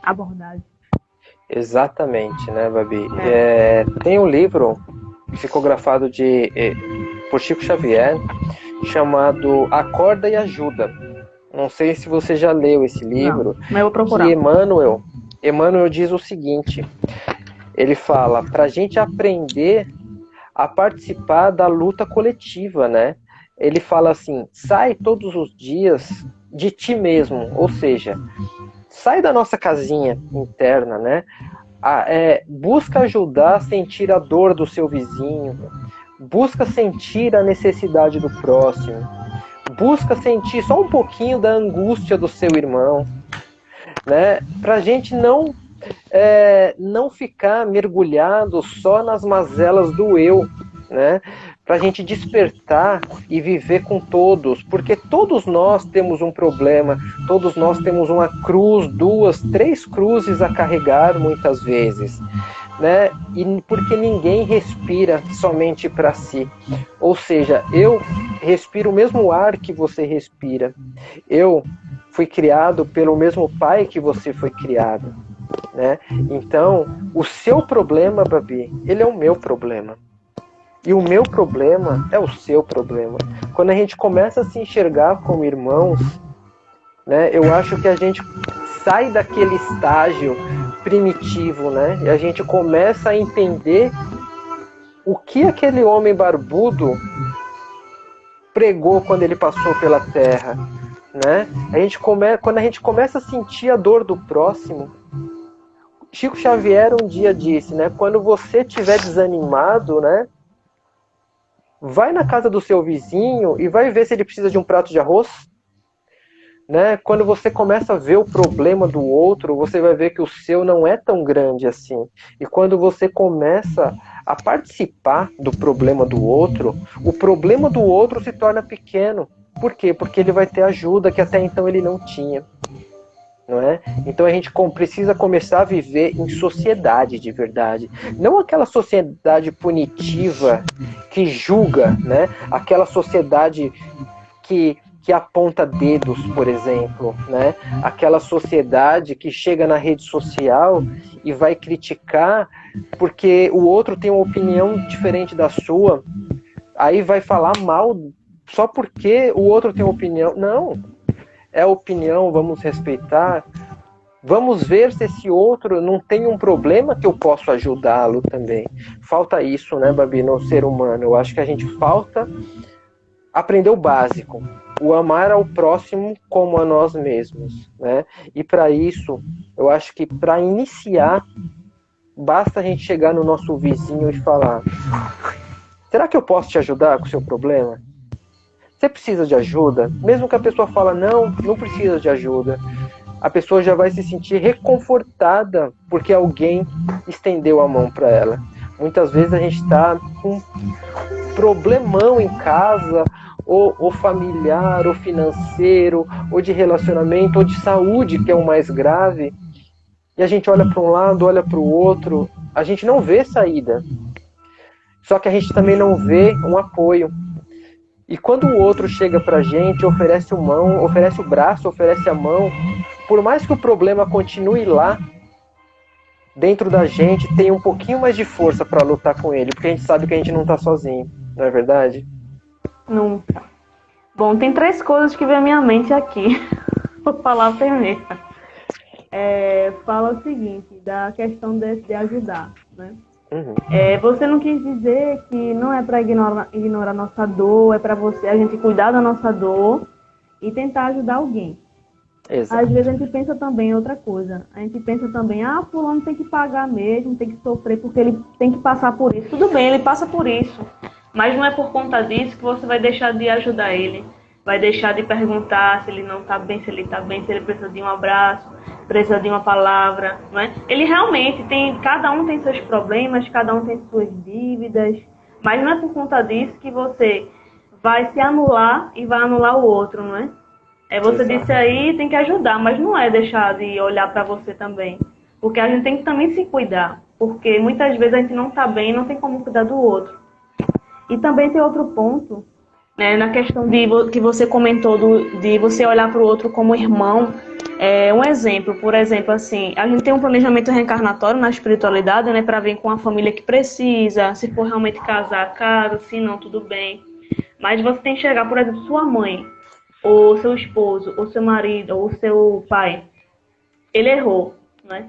abordagem. Exatamente, né, Babi? Tem um livro psicografado por Chico Xavier chamado Acorda e Ajuda. Não sei se você já leu esse livro. Não, mas eu vou procurar. Que Emmanuel diz o seguinte: ele fala para a gente aprender a participar da luta coletiva, né? Ele fala assim: sai todos os dias de ti mesmo, ou seja, sai da nossa casinha interna, né? Busca ajudar a sentir a dor do seu vizinho, busca sentir a necessidade do próximo, busca sentir só um pouquinho da angústia do seu irmão, né? Para a gente não ficar mergulhado só nas mazelas do eu, né? Para a gente despertar e viver com todos, porque todos nós temos um problema, todos nós temos uma cruz, 2, 3 cruzes a carregar muitas vezes, né? E porque ninguém respira somente para si. Ou seja, eu respiro o mesmo ar que você respira. Eu fui criado pelo mesmo pai que você foi criado, né? Então, o seu problema, Babi, ele é o meu problema. E o meu problema é o seu problema. Quando a gente começa a se enxergar como irmãos, né, eu acho que a gente sai daquele estágio primitivo, né? E a gente começa a entender o que aquele homem barbudo pregou quando ele passou pela Terra, né? Quando a gente começa a sentir a dor do próximo, Chico Xavier um dia disse, né? Quando você estiver desanimado, né? Vai na casa do seu vizinho e vai ver se ele precisa de um prato de arroz. Né? Quando você começa a ver o problema do outro, você vai ver que o seu não é tão grande assim. E quando você começa a participar do problema do outro, o problema do outro se torna pequeno. Por quê? Porque ele vai ter ajuda que até então ele não tinha. Não é? Então a gente precisa começar a viver em sociedade de verdade. Não aquela sociedade punitiva que julga, né? Aquela sociedade que aponta dedos, por exemplo, né? Aquela sociedade que chega na rede social e vai criticar porque o outro tem uma opinião diferente da sua, aí vai falar mal só porque o outro tem uma opinião. Não, é opinião, vamos respeitar, vamos ver se esse outro não tem um problema que eu posso ajudá-lo também. Falta isso, né, Babi, no ser humano. Eu acho que a gente falta aprender o básico, o amar ao próximo como a nós mesmos, né? E para isso, eu acho que para iniciar, basta a gente chegar no nosso vizinho e falar: será que eu posso te ajudar com o seu problema? Você precisa de ajuda? Mesmo que a pessoa fala, não precisa de ajuda, a pessoa já vai se sentir reconfortada porque alguém estendeu a mão para ela. Muitas vezes a gente está com um problemão em casa, ou familiar, ou financeiro, ou de relacionamento, ou de saúde, que é o mais grave, e a gente olha para um lado, olha para o outro, a gente não vê saída. Só que a gente também não vê um apoio. E quando o outro chega pra gente, oferece a mão, oferece o braço, oferece a mão, por mais que o problema continue lá, dentro da gente tem um pouquinho mais de força para lutar com ele, porque a gente sabe que a gente não tá sozinho, não é verdade? Nunca. Bom, tem 3 coisas que vem à minha mente aqui. Vou falar a primeira. Fala o seguinte, da questão de ajudar, né? Uhum. Você não quis dizer que não é para ignorar nossa dor, é para a gente cuidar da nossa dor e tentar ajudar alguém. Exato. Às vezes a gente pensa também em outra coisa. A gente pensa também, fulano tem que pagar mesmo, tem que sofrer porque ele tem que passar por isso. Tudo bem, ele passa por isso. Mas não é por conta disso que você vai deixar de ajudar ele. Vai deixar de perguntar se ele não está bem, se ele está bem, se ele precisa de um abraço, precisa de uma palavra, não é? Ele realmente tem, cada um tem seus problemas, cada um tem suas dívidas, mas não é por conta disso que você vai se anular e vai anular o outro, não é? Você Exato. disse aí, tem que ajudar, mas não é deixar de olhar para você também. Porque a gente tem que também se cuidar, porque muitas vezes a gente não está bem e não tem como cuidar do outro. E também tem outro ponto, né, na questão que você comentou de você olhar para o outro como irmão. Um exemplo, por exemplo, assim, a gente tem um planejamento reencarnatório na espiritualidade, né, para vir com a família que precisa, se for realmente casar, casa, se não, tudo bem. Mas você tem que enxergar, por exemplo, sua mãe, ou seu esposo, ou seu marido, ou seu pai. Ele errou, né?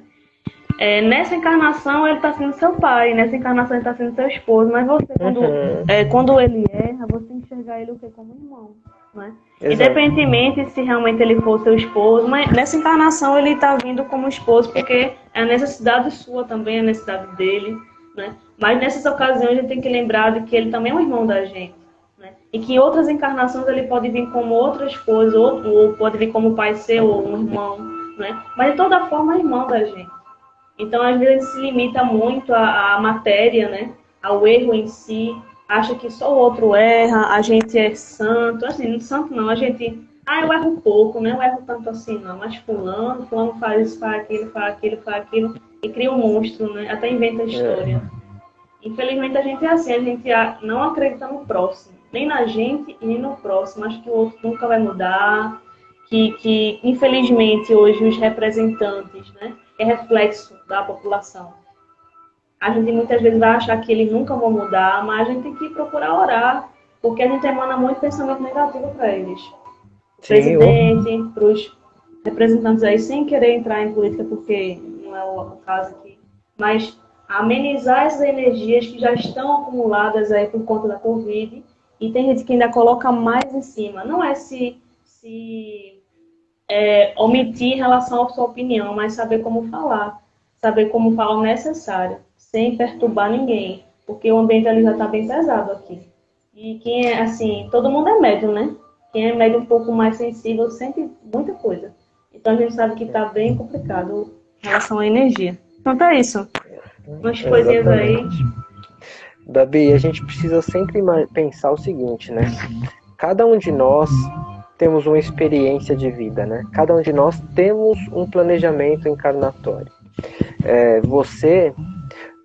Nessa encarnação ele está sendo seu pai, nessa encarnação ele está sendo seu esposo, mas você, quando ele erra, você tem que enxergar ele como irmão, né? Independentemente se realmente ele for seu esposo, mas nessa encarnação ele está vindo como esposo porque é a necessidade sua também, a necessidade dele, né? Mas nessas ocasiões a gente tem que lembrar de que ele também é um irmão da gente, né? E que em outras encarnações ele pode vir como outras coisas, ou pode vir como pai seu ou um irmão, né? Mas de toda forma é irmão da gente. Então, às vezes, a gente se limita muito à matéria, né? Ao erro em si. Acha que só o outro erra, a gente é santo. Assim, santo não, a gente... eu erro pouco, né? Eu erro tanto assim, não. Mas fulano faz isso, faz aquilo. E cria um monstro, né? Até inventa a história. Infelizmente, a gente é assim. A gente não acredita no próximo. Nem na gente e nem no próximo. Acho que o outro nunca vai mudar. Que infelizmente, hoje, os representantes, né? É reflexo da população. A gente muitas vezes vai achar que eles nunca vão mudar, mas a gente tem que procurar orar, porque a gente emana muito pensamento negativo para eles. O presidente, para os representantes aí, sem querer entrar em política, porque não é o caso aqui, mas amenizar essas energias que já estão acumuladas aí por conta da Covid, e tem gente que ainda coloca mais em cima. Não é se omitir em relação à sua opinião, mas saber como falar o necessário, sem perturbar ninguém, porque o ambiente ali já está bem pesado aqui. E quem é assim, todo mundo é médium, né? Quem é médium um pouco mais sensível sente muita coisa. Então a gente sabe que está bem complicado em relação à energia. Então é isso. Umas coisinhas aí. Dabi, a gente precisa sempre pensar o seguinte, né? Cada um de nós temos uma experiência de vida, né? Cada um de nós temos um planejamento encarnatório. Você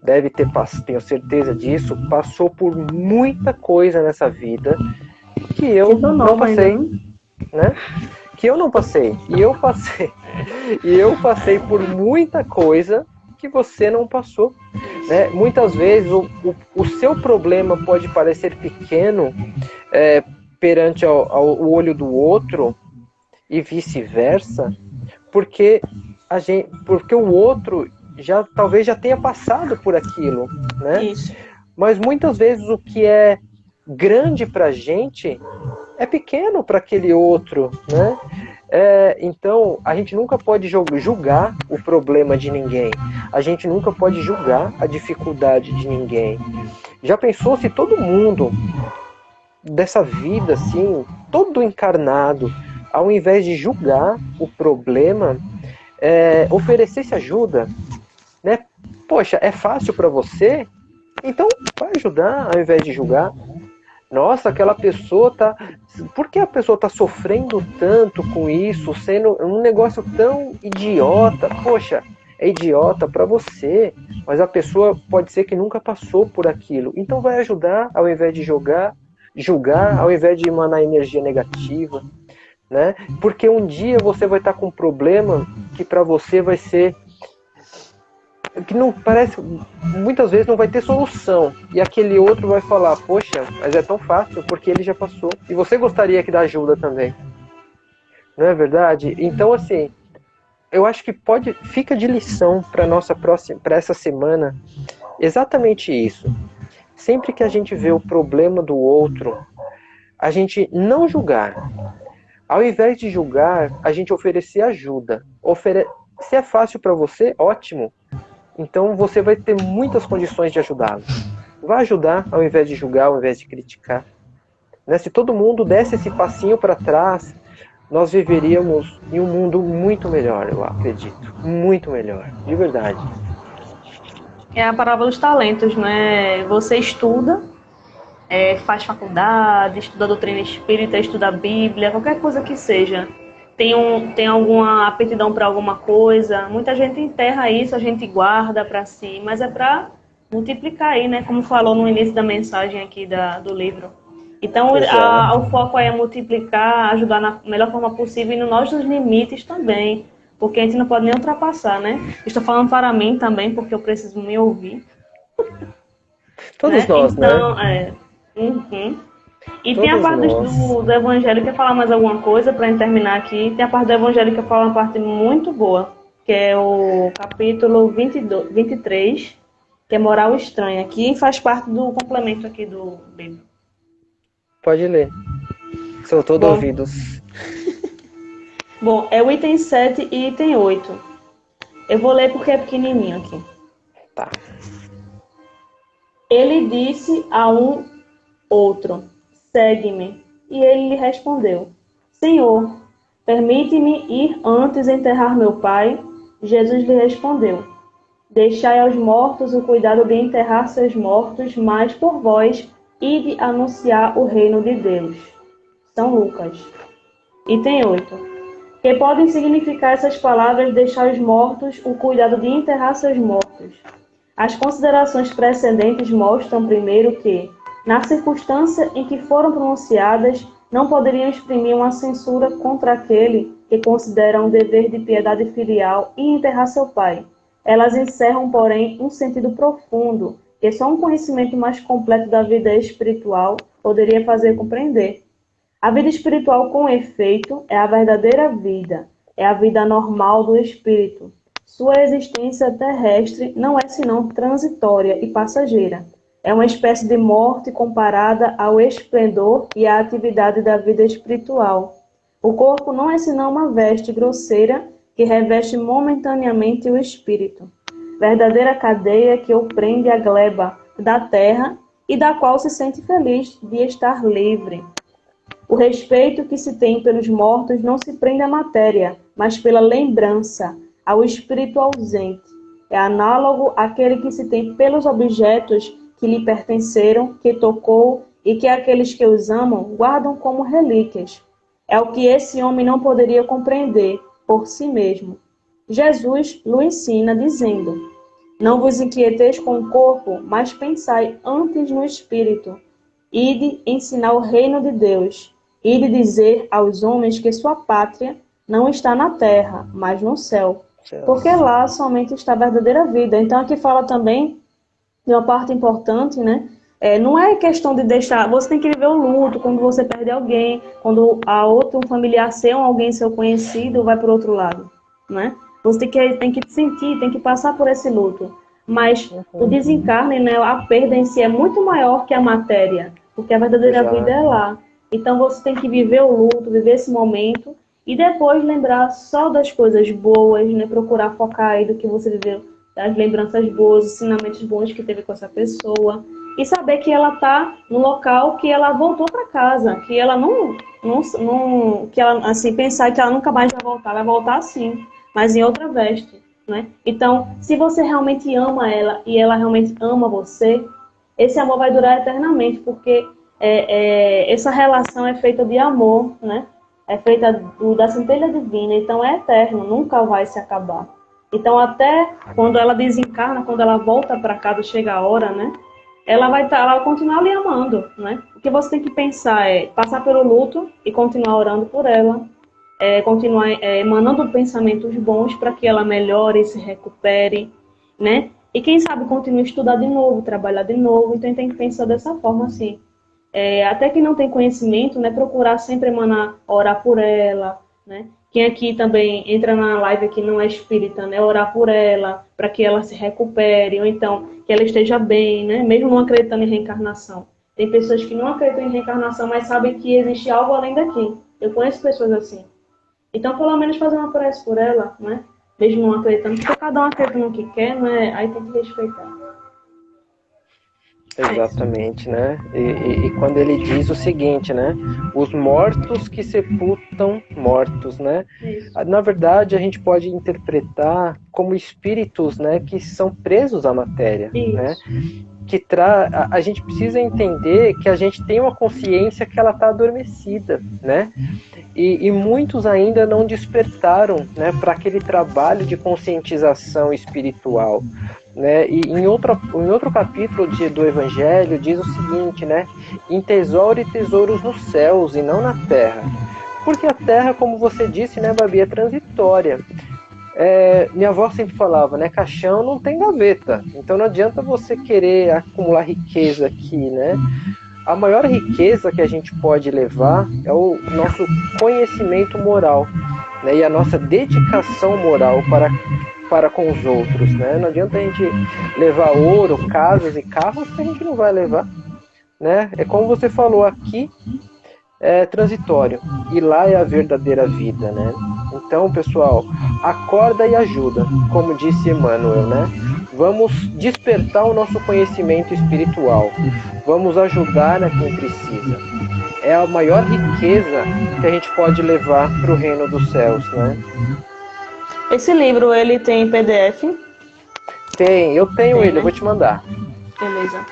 deve ter, tenho certeza disso, passou por muita coisa nessa vida que eu não passei, né? Que eu não passei. E eu passei. E eu passei por muita coisa que você não passou, né? Muitas vezes o seu problema pode parecer pequeno, perante o olho do outro e vice-versa, porque o outro talvez já tenha passado por aquilo, né? Isso. Mas muitas vezes o que é grande para a gente é pequeno para aquele outro, né? Então a gente nunca pode julgar o problema de ninguém, a gente nunca pode julgar a dificuldade de ninguém. Já pensou se todo mundo dessa vida, assim, todo encarnado, ao invés de julgar o problema, oferecesse ajuda, né? Poxa, é fácil para você? Então vai ajudar ao invés de julgar. Nossa, aquela pessoa tá. Por que a pessoa tá sofrendo tanto com isso, sendo um negócio tão idiota? Poxa, é idiota para você, mas a pessoa pode ser que nunca passou por aquilo. Então vai ajudar ao invés de julgar, ao invés de emanar energia negativa, né? Porque um dia você vai estar com um problema que para você vai ser que não parece, muitas vezes não vai ter solução, e aquele outro vai falar, poxa, mas é tão fácil porque ele já passou e você gostaria que dá ajuda também, não é verdade? Então, assim, eu acho que fica de lição para nossa próxima, para essa semana, exatamente isso. Sempre que a gente vê o problema do outro, a gente não julgar. Ao invés de julgar, a gente oferecer ajuda. Se é fácil para você, ótimo. Então você vai ter muitas condições de ajudá-lo. Vai ajudar ao invés de julgar, ao invés de criticar. Né? Se todo mundo desse esse passinho para trás, nós viveríamos em um mundo muito melhor, eu acredito. Muito melhor, de verdade. É a parábola dos talentos, né? Você estuda, faz faculdade, estuda doutrina espírita, estuda a Bíblia, qualquer coisa que seja. Tem alguma aptidão para alguma coisa. Muita gente enterra isso, a gente guarda para si, mas é para multiplicar aí, né? Como falou no início da mensagem aqui do livro. Então, o foco aí é multiplicar, ajudar na melhor forma possível e nos nossos limites também, porque a gente não pode nem ultrapassar, né? Estou falando para mim também, porque eu preciso me ouvir. Todos né? nós, Então, né? Uhum. E Todos tem a parte nós. do Evangelho. Quer falar mais alguma coisa para terminar aqui? Tem a parte do Evangelho que fala uma parte muito boa, que é o capítulo 23, que é moral estranha, que faz parte do complemento aqui do livro. Pode ler. Sou todo Bom, ouvidos. bom, é o item 7 e item 8. Eu vou ler porque é pequenininho aqui. Tá. Ele disse a um outro: segue-me. E ele lhe respondeu: Senhor, permite-me ir antes enterrar meu pai? Jesus lhe respondeu: Deixai aos mortos o cuidado de enterrar seus mortos, mas por vós ide anunciar o reino de Deus. São Lucas. Item 8. Que podem significar essas palavras: deixar os mortos o cuidado de enterrar seus mortos? As considerações precedentes mostram, primeiro, que, na circunstância em que foram pronunciadas, não poderiam exprimir uma censura contra aquele que considera um dever de piedade filial e enterrar seu pai. Elas encerram, porém, um sentido profundo, que só um conhecimento mais completo da vida espiritual poderia fazer compreender. A vida espiritual, com efeito, é a verdadeira vida, é a vida normal do espírito. Sua existência terrestre não é senão transitória e passageira. É uma espécie de morte comparada ao esplendor e à atividade da vida espiritual. O corpo não é senão uma veste grosseira que reveste momentaneamente o espírito. Verdadeira cadeia que o prende à gleba da terra e da qual se sente feliz de estar livre. O respeito que se tem pelos mortos não se prende à matéria, mas pela lembrança, ao espírito ausente. É análogo àquele que se tem pelos objetos que lhe pertenceram, que tocou e que aqueles que os amam guardam como relíquias. É o que esse homem não poderia compreender por si mesmo. Jesus o ensina dizendo: Não vos inquieteis com o corpo, mas pensai antes no espírito. Ide ensinar o reino de Deus. Ide dizer aos homens que sua pátria não está na terra, mas no céu. Porque lá somente está a verdadeira vida. Então aqui fala também de uma parte importante, né? Não é questão de deixar... Você tem que viver o luto quando você perde alguém, quando um familiar seu, alguém seu conhecido, vai para o outro lado, né? Você tem que sentir, tem que passar por esse luto. Mas o desencarne, né, a perda em si é muito maior que a matéria, porque a verdadeira vida é lá. Então você tem que viver o luto, viver esse momento e depois lembrar só das coisas boas, né? Procurar focar aí do que você viveu, das lembranças boas, os ensinamentos bons que teve com essa pessoa. e saber que ela está no local que ela voltou para casa, que ela que ela assim pensar que ela nunca mais vai voltar sim, mas em outra veste, né? Então, se você realmente ama ela e ela realmente ama você, esse amor vai durar eternamente, porque essa relação é feita de amor, né? É feita da centelha divina, então é eterno, nunca vai se acabar. Então, até quando ela desencarna, quando ela volta para casa, chega a hora, né? Ela vai continuar lhe amando, né? O que você tem que pensar é passar pelo luto e continuar orando por ela, continuar emanando pensamentos bons para que ela melhore e se recupere, né? E quem sabe continue a estudar de novo, trabalhar de novo. Então, tem que pensar dessa forma, assim. Até quem não tem conhecimento, né? Procurar sempre orar por ela, né? Quem aqui também entra na live aqui não é espírita, né? Orar por ela, para que ela se recupere, ou então que ela esteja bem, né? Mesmo não acreditando em reencarnação. Tem pessoas que não acreditam em reencarnação, mas sabem que existe algo além daqui. Eu conheço pessoas assim. Então, pelo menos fazer uma prece por ela, né? Mesmo não acreditando, porque cada um acredita no que quer, né? Aí tem que respeitar. Exatamente, né? E quando ele diz o seguinte, né? Os mortos que sepultam mortos, né? Isso. Na verdade, a gente pode interpretar como espíritos, né? Que são presos à matéria, Isso. né? A gente precisa entender que a gente tem uma consciência que ela está adormecida, né? E muitos ainda não despertaram, né? Para aquele trabalho de conscientização espiritual. Né? E em outro capítulo do Evangelho diz o seguinte, né? Entesoure tesouros nos céus e não na terra. Porque a terra, como você disse, né, Babi, é transitória. Minha avó sempre falava, né? Caixão não tem gaveta. Então não adianta você querer acumular riqueza aqui, né? A maior riqueza que a gente pode levar é o nosso conhecimento moral, né? E a nossa dedicação moral para com os outros, né? Não adianta a gente levar ouro, casas e carros que a gente não vai levar, né? É como você falou aqui, é transitório e lá é a verdadeira vida, né? Então, pessoal, acorda e ajuda, como disse Emmanuel, né? Vamos despertar o nosso conhecimento espiritual, vamos ajudar a quem precisa. É a maior riqueza que a gente pode levar para o reino dos céus, né? Esse livro, ele tem PDF? Eu tenho ele, né? eu vou te mandar. Beleza.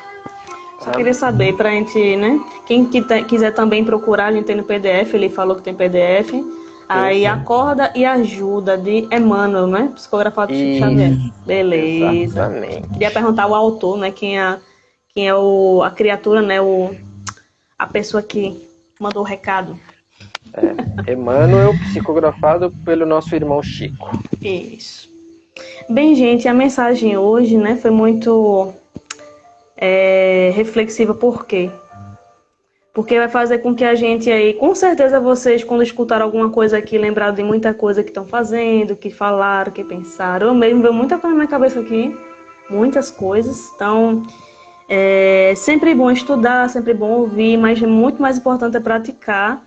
Só queria saber pra gente, né? Quem quiser também procurar, a gente tem no PDF, ele falou que tem PDF. Aí sim. Acorda e Ajuda, de Emmanuel, né? Psicografado de Chico Xavier. Beleza. Exatamente. Queria perguntar ao autor, né? Quem é a criatura, né? A pessoa que mandou o recado. Emmanuel, psicografado pelo nosso irmão Chico. Isso. Bem, gente, a mensagem hoje, né, foi muito reflexiva. Por quê? Porque vai fazer com que a gente aí, com certeza vocês, quando escutaram alguma coisa aqui, lembraram de muita coisa que estão fazendo, que falaram, que pensaram. Eu mesmo veio muita coisa na minha cabeça aqui, muitas coisas. Então, é sempre bom estudar, sempre bom ouvir, mas muito mais importante é praticar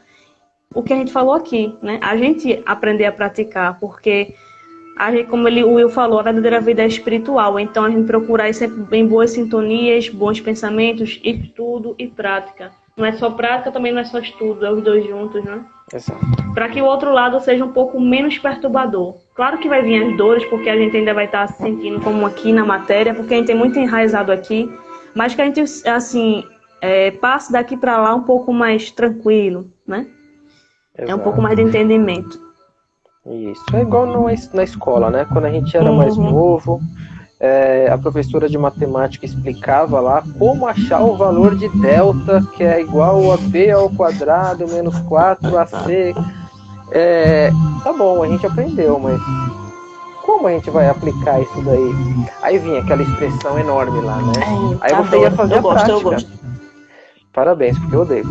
o que a gente falou aqui, né? A gente aprender a praticar, porque a gente, como o Will falou, a verdadeira vida é espiritual. Então a gente procurar sempre em boas sintonias, bons pensamentos, estudo e prática. Não é só prática, também não é só estudo, é os dois juntos, né? Exato. Para que o outro lado seja um pouco menos perturbador. Claro que vai vir as dores, porque a gente ainda vai estar se sentindo como aqui na matéria, porque a gente é muito enraizado aqui, mas que a gente, assim, passe daqui para lá um pouco mais tranquilo, né? Exato. É um pouco mais de entendimento. Isso, é igual na escola, né? Quando a gente era mais novo, a professora de matemática explicava lá como achar o valor de delta, que é igual a b ao quadrado menos 4ac. Tá bom, a gente aprendeu, mas como a gente vai aplicar isso daí? Aí vinha aquela expressão enorme lá, né? Aí você ia fazer a prática. Eu gosto. Parabéns, porque eu odeio.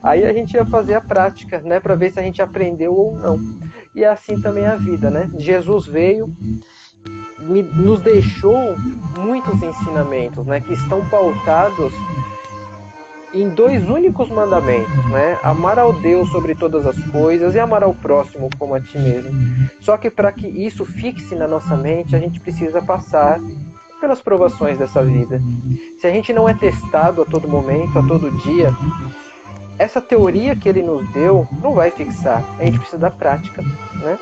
Aí a gente ia fazer a prática, né, para ver se a gente aprendeu ou não. E assim também é a vida, né? Jesus veio, nos deixou muitos ensinamentos, né, que estão pautados em 2 únicos mandamentos, né? Amar ao Deus sobre todas as coisas e amar ao próximo como a ti mesmo. Só que para que isso fixe na nossa mente, a gente precisa passar pelas provações dessa vida. Se a gente não é testado a todo momento, a todo dia, essa teoria que ele nos deu não vai fixar. A gente precisa da prática, né?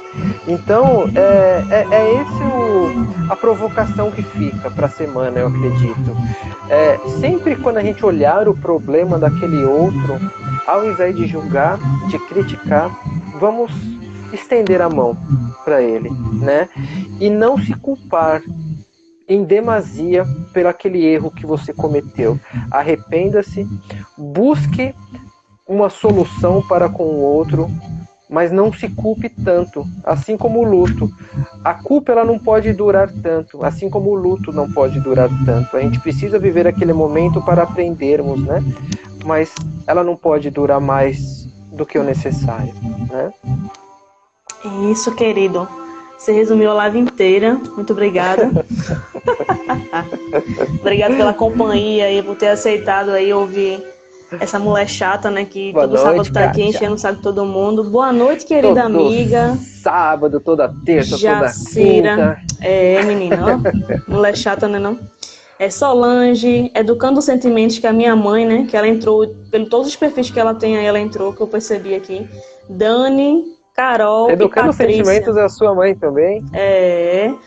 Então, esse a provocação que fica para a semana, eu acredito. Sempre quando a gente olhar o problema daquele outro, ao invés de julgar, de criticar, vamos estender a mão para ele, né? E não se culpar em demasia pelo aquele erro que você cometeu. Arrependa-se, busque uma solução para com o outro, mas não se culpe tanto, assim como o luto. A culpa ela não pode durar tanto, assim como o luto não pode durar tanto. A gente precisa viver aquele momento para aprendermos, né? Mas ela não pode durar mais do que o necessário, né? Isso, querido. Você resumiu a live inteira. Muito obrigada. Obrigado pela companhia e por ter aceitado aí ouvir essa mulher chata, né? Que Boa todo noite, sábado tá aqui Kátia. enchendo o saco de todo mundo. Boa noite, querida amiga. Sábado, toda terça, Jacira. toda quinta. Menina, ó. Mulher chata, né não? É Solange, Educando os Sentimentos, que é a minha mãe, né? Que ela entrou, pelo todos os perfis que ela tem aí, ela entrou, que eu percebi aqui. Dani, Carol Educando e os Patrícia. Sentimentos é a sua mãe também?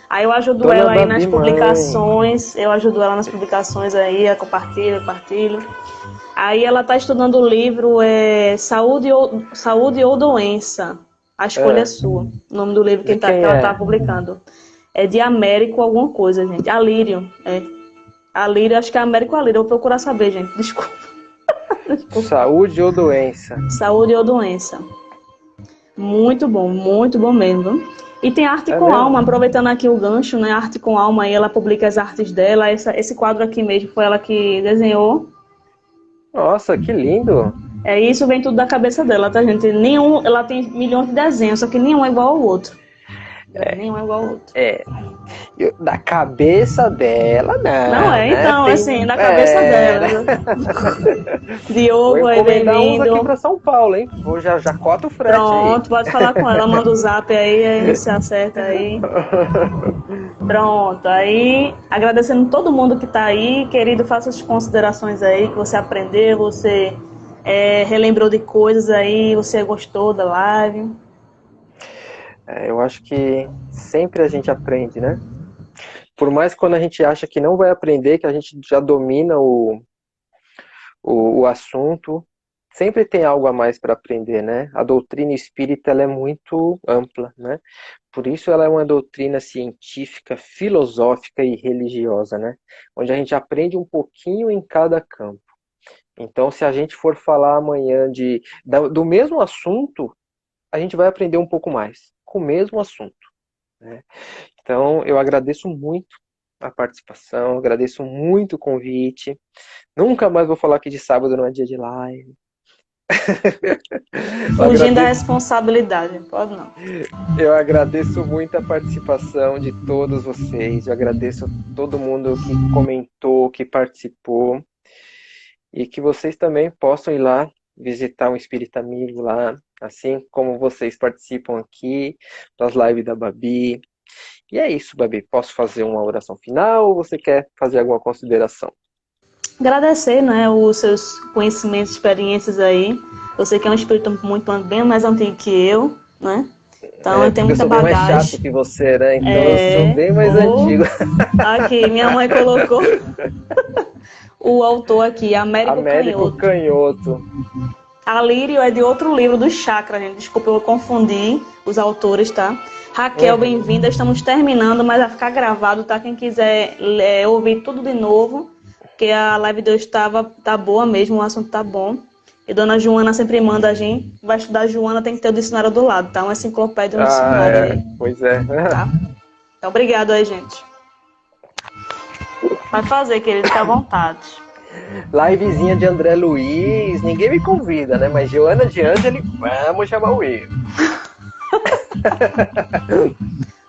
Aí eu ajudo Dona ela aí Babi, nas mãe. publicações, eu compartilho. Aí ela tá estudando o livro Saúde ou Doença, a escolha é sua. O nome do livro que De quem ela é? tá publicando. É de Américo alguma coisa, gente. Alírio, Alírio, acho que é Américo Alírio, eu vou procurar saber, gente. Desculpa. Saúde ou doença? Saúde ou Doença. Muito bom mesmo. E tem Arte com mesmo? Alma, aproveitando aqui o gancho, né? Arte com Alma, aí ela publica as artes dela. Esse quadro aqui mesmo foi ela que desenhou. Nossa, que lindo! Isso vem tudo da cabeça dela, tá, gente? Ela tem milhões de desenhos, só que nenhum é igual ao outro. Nenhum é igual ao outro. Da cabeça dela, não. Não é, né? então, assim, da cabeça dela. Diogo, Vou aí, encomendar uns aqui bem-vindo. pra São Paulo, hein? Vou já cota o frete Pronto, pode falar com ela, manda o zap aí se acerta aí. Pronto, aí agradecendo todo mundo que tá aí, querido, faça as considerações aí, que você aprendeu, você relembrou de coisas aí, você gostou da live. Eu acho que sempre a gente aprende, né? Por mais quando a gente acha que não vai aprender, que a gente já domina o assunto, sempre tem algo a mais para aprender, né? A doutrina espírita ela é muito ampla, né? Por isso ela é uma doutrina científica, filosófica e religiosa, né? Onde a gente aprende um pouquinho em cada campo. Então, se a gente for falar amanhã do mesmo assunto, a gente vai aprender um pouco mais, com o mesmo assunto, né? Então, eu agradeço muito a participação, agradeço muito o convite. Nunca mais vou falar que de sábado não é dia de live. Fugindo da responsabilidade, pode não. Eu agradeço muito a participação de todos vocês, eu agradeço a todo mundo que comentou, que participou, e que vocês também possam ir lá visitar um Espírita Amigo lá, assim como vocês participam aqui das lives da Babi. E é isso, Babi. Posso fazer uma oração final ou você quer fazer alguma consideração? Agradecer, né, os seus conhecimentos, experiências aí. Eu sei que é um espírito bem mais antigo que eu, né? Então eu tenho muita eu sou bem mais bagagem. chato que você, né? Então eu sou bem mais antigo. Aqui, minha mãe colocou o autor aqui, Américo Canhoto. Alírio é de outro livro do Chakra, gente. Desculpa, eu confundi os autores, tá? Raquel, bem-vinda. Estamos terminando, mas vai ficar gravado, tá? Quem quiser ouvir tudo de novo, porque a live de hoje tá boa mesmo, o assunto tá bom. E Dona Joana sempre manda a gente. Vai estudar a Joana, tem que ter o dicionário do lado, tá? Uma enciclopédia no dicionário aí. Pois é. Tá? Então, obrigado aí, gente. Vai fazer, querido, fica à vontade. Livezinha de André Luiz, ninguém me convida, né? Mas Joana de Angeli, vamos chamar o erro.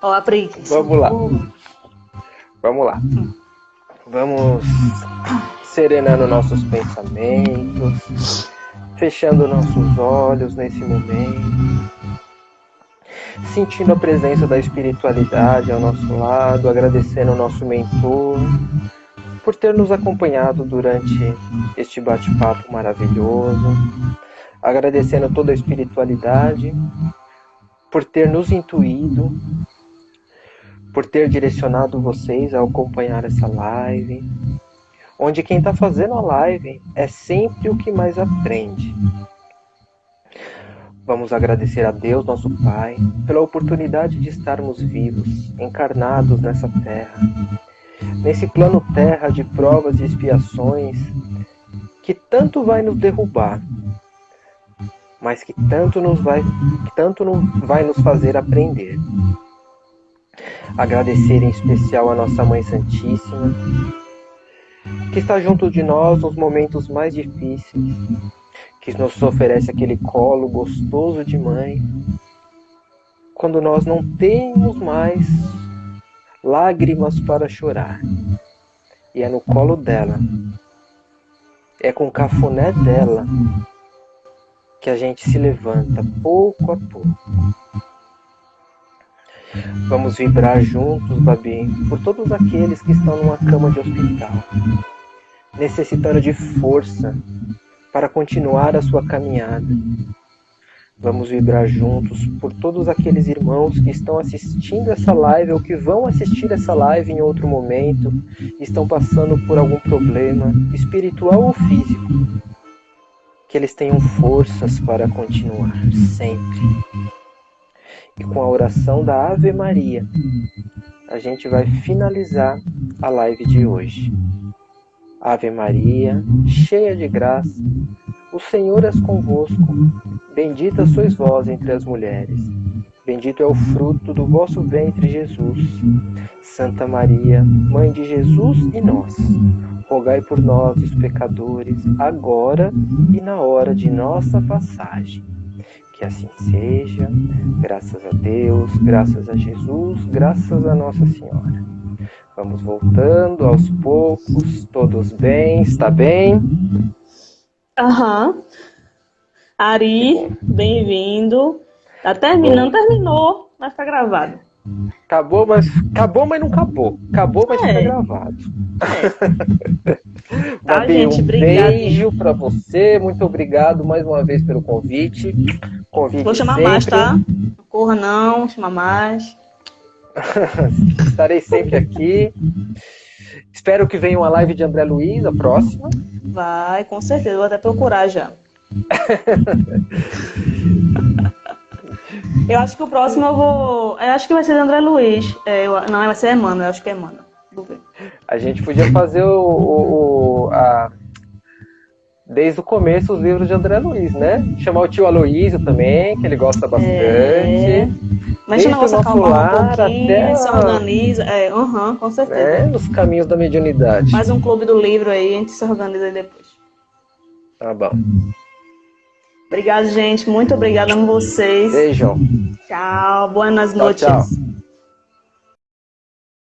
Ó, a preguiça. Vamos lá. Vamos serenando nossos pensamentos, fechando nossos olhos nesse momento. sentindo a presença da espiritualidade ao nosso lado, agradecendo o nosso mentor por ter nos acompanhado durante este bate-papo maravilhoso, agradecendo toda a espiritualidade por ter nos intuído, por ter direcionado vocês a acompanhar essa live, onde quem está fazendo a live é sempre o que mais aprende. Vamos agradecer a Deus, nosso Pai, pela oportunidade de estarmos vivos, encarnados nessa terra, nesse plano terra de provas e expiações que tanto vai nos derrubar, mas que tanto vai nos fazer aprender. Agradecer em especial a nossa Mãe Santíssima, que está junto de nós nos momentos mais difíceis, que nos oferece aquele colo gostoso de mãe, quando nós não temos mais lágrimas para chorar. E é no colo dela, é com o cafuné dela, que a gente se levanta pouco a pouco. Vamos vibrar juntos, Babi, por todos aqueles que estão numa cama de hospital, necessitando de força para continuar a sua caminhada. Vamos vibrar juntos por todos aqueles irmãos que estão assistindo essa live ou que vão assistir essa live em outro momento, estão passando por algum problema espiritual ou físico. Que eles tenham forças para continuar sempre. E com a oração da Ave Maria, a gente vai finalizar a live de hoje. Ave Maria, cheia de graça, o Senhor é convosco. Bendita sois vós entre as mulheres. Bendito é o fruto do vosso ventre, Jesus. Santa Maria, Mãe de Jesus e nós, rogai por nós, os pecadores, agora e na hora de nossa passagem. Que assim seja, graças a Deus, graças a Jesus, graças a Nossa Senhora. Vamos voltando aos poucos, todos bem, está bem? Aham. Ari, bem-vindo. Tá terminando, terminou, mas tá gravado. Acabou, mas não acabou. Acabou, mas fica gravado. Tá, Babi, gente, obrigada. Beijo pra você. Muito obrigado mais uma vez pelo convite. Vou chamar sempre. mais, tá? Não corra não, chama mais. Estarei sempre aqui. Espero que venha uma live de André Luiz, a próxima. Vai, com certeza. Vou até procurar já. Eu acho que o próximo eu vou... Eu acho que vai ser de André Luiz. Não, vai ser Emmanuel. Eu acho que é Emmanuel. Vou ver. A gente podia fazer desde o começo os livros de André Luiz, né? Chamar o tio Aloísio também, que ele gosta bastante. Mas chama você acalmar um pouquinho, até se organiza. Com certeza. Nos caminhos da mediunidade. Faz um clube do livro aí, a gente se organiza aí depois. Tá bom. Obrigada, gente. Muito obrigada a vocês. Beijão. Tchau. Boas noites. Tchau.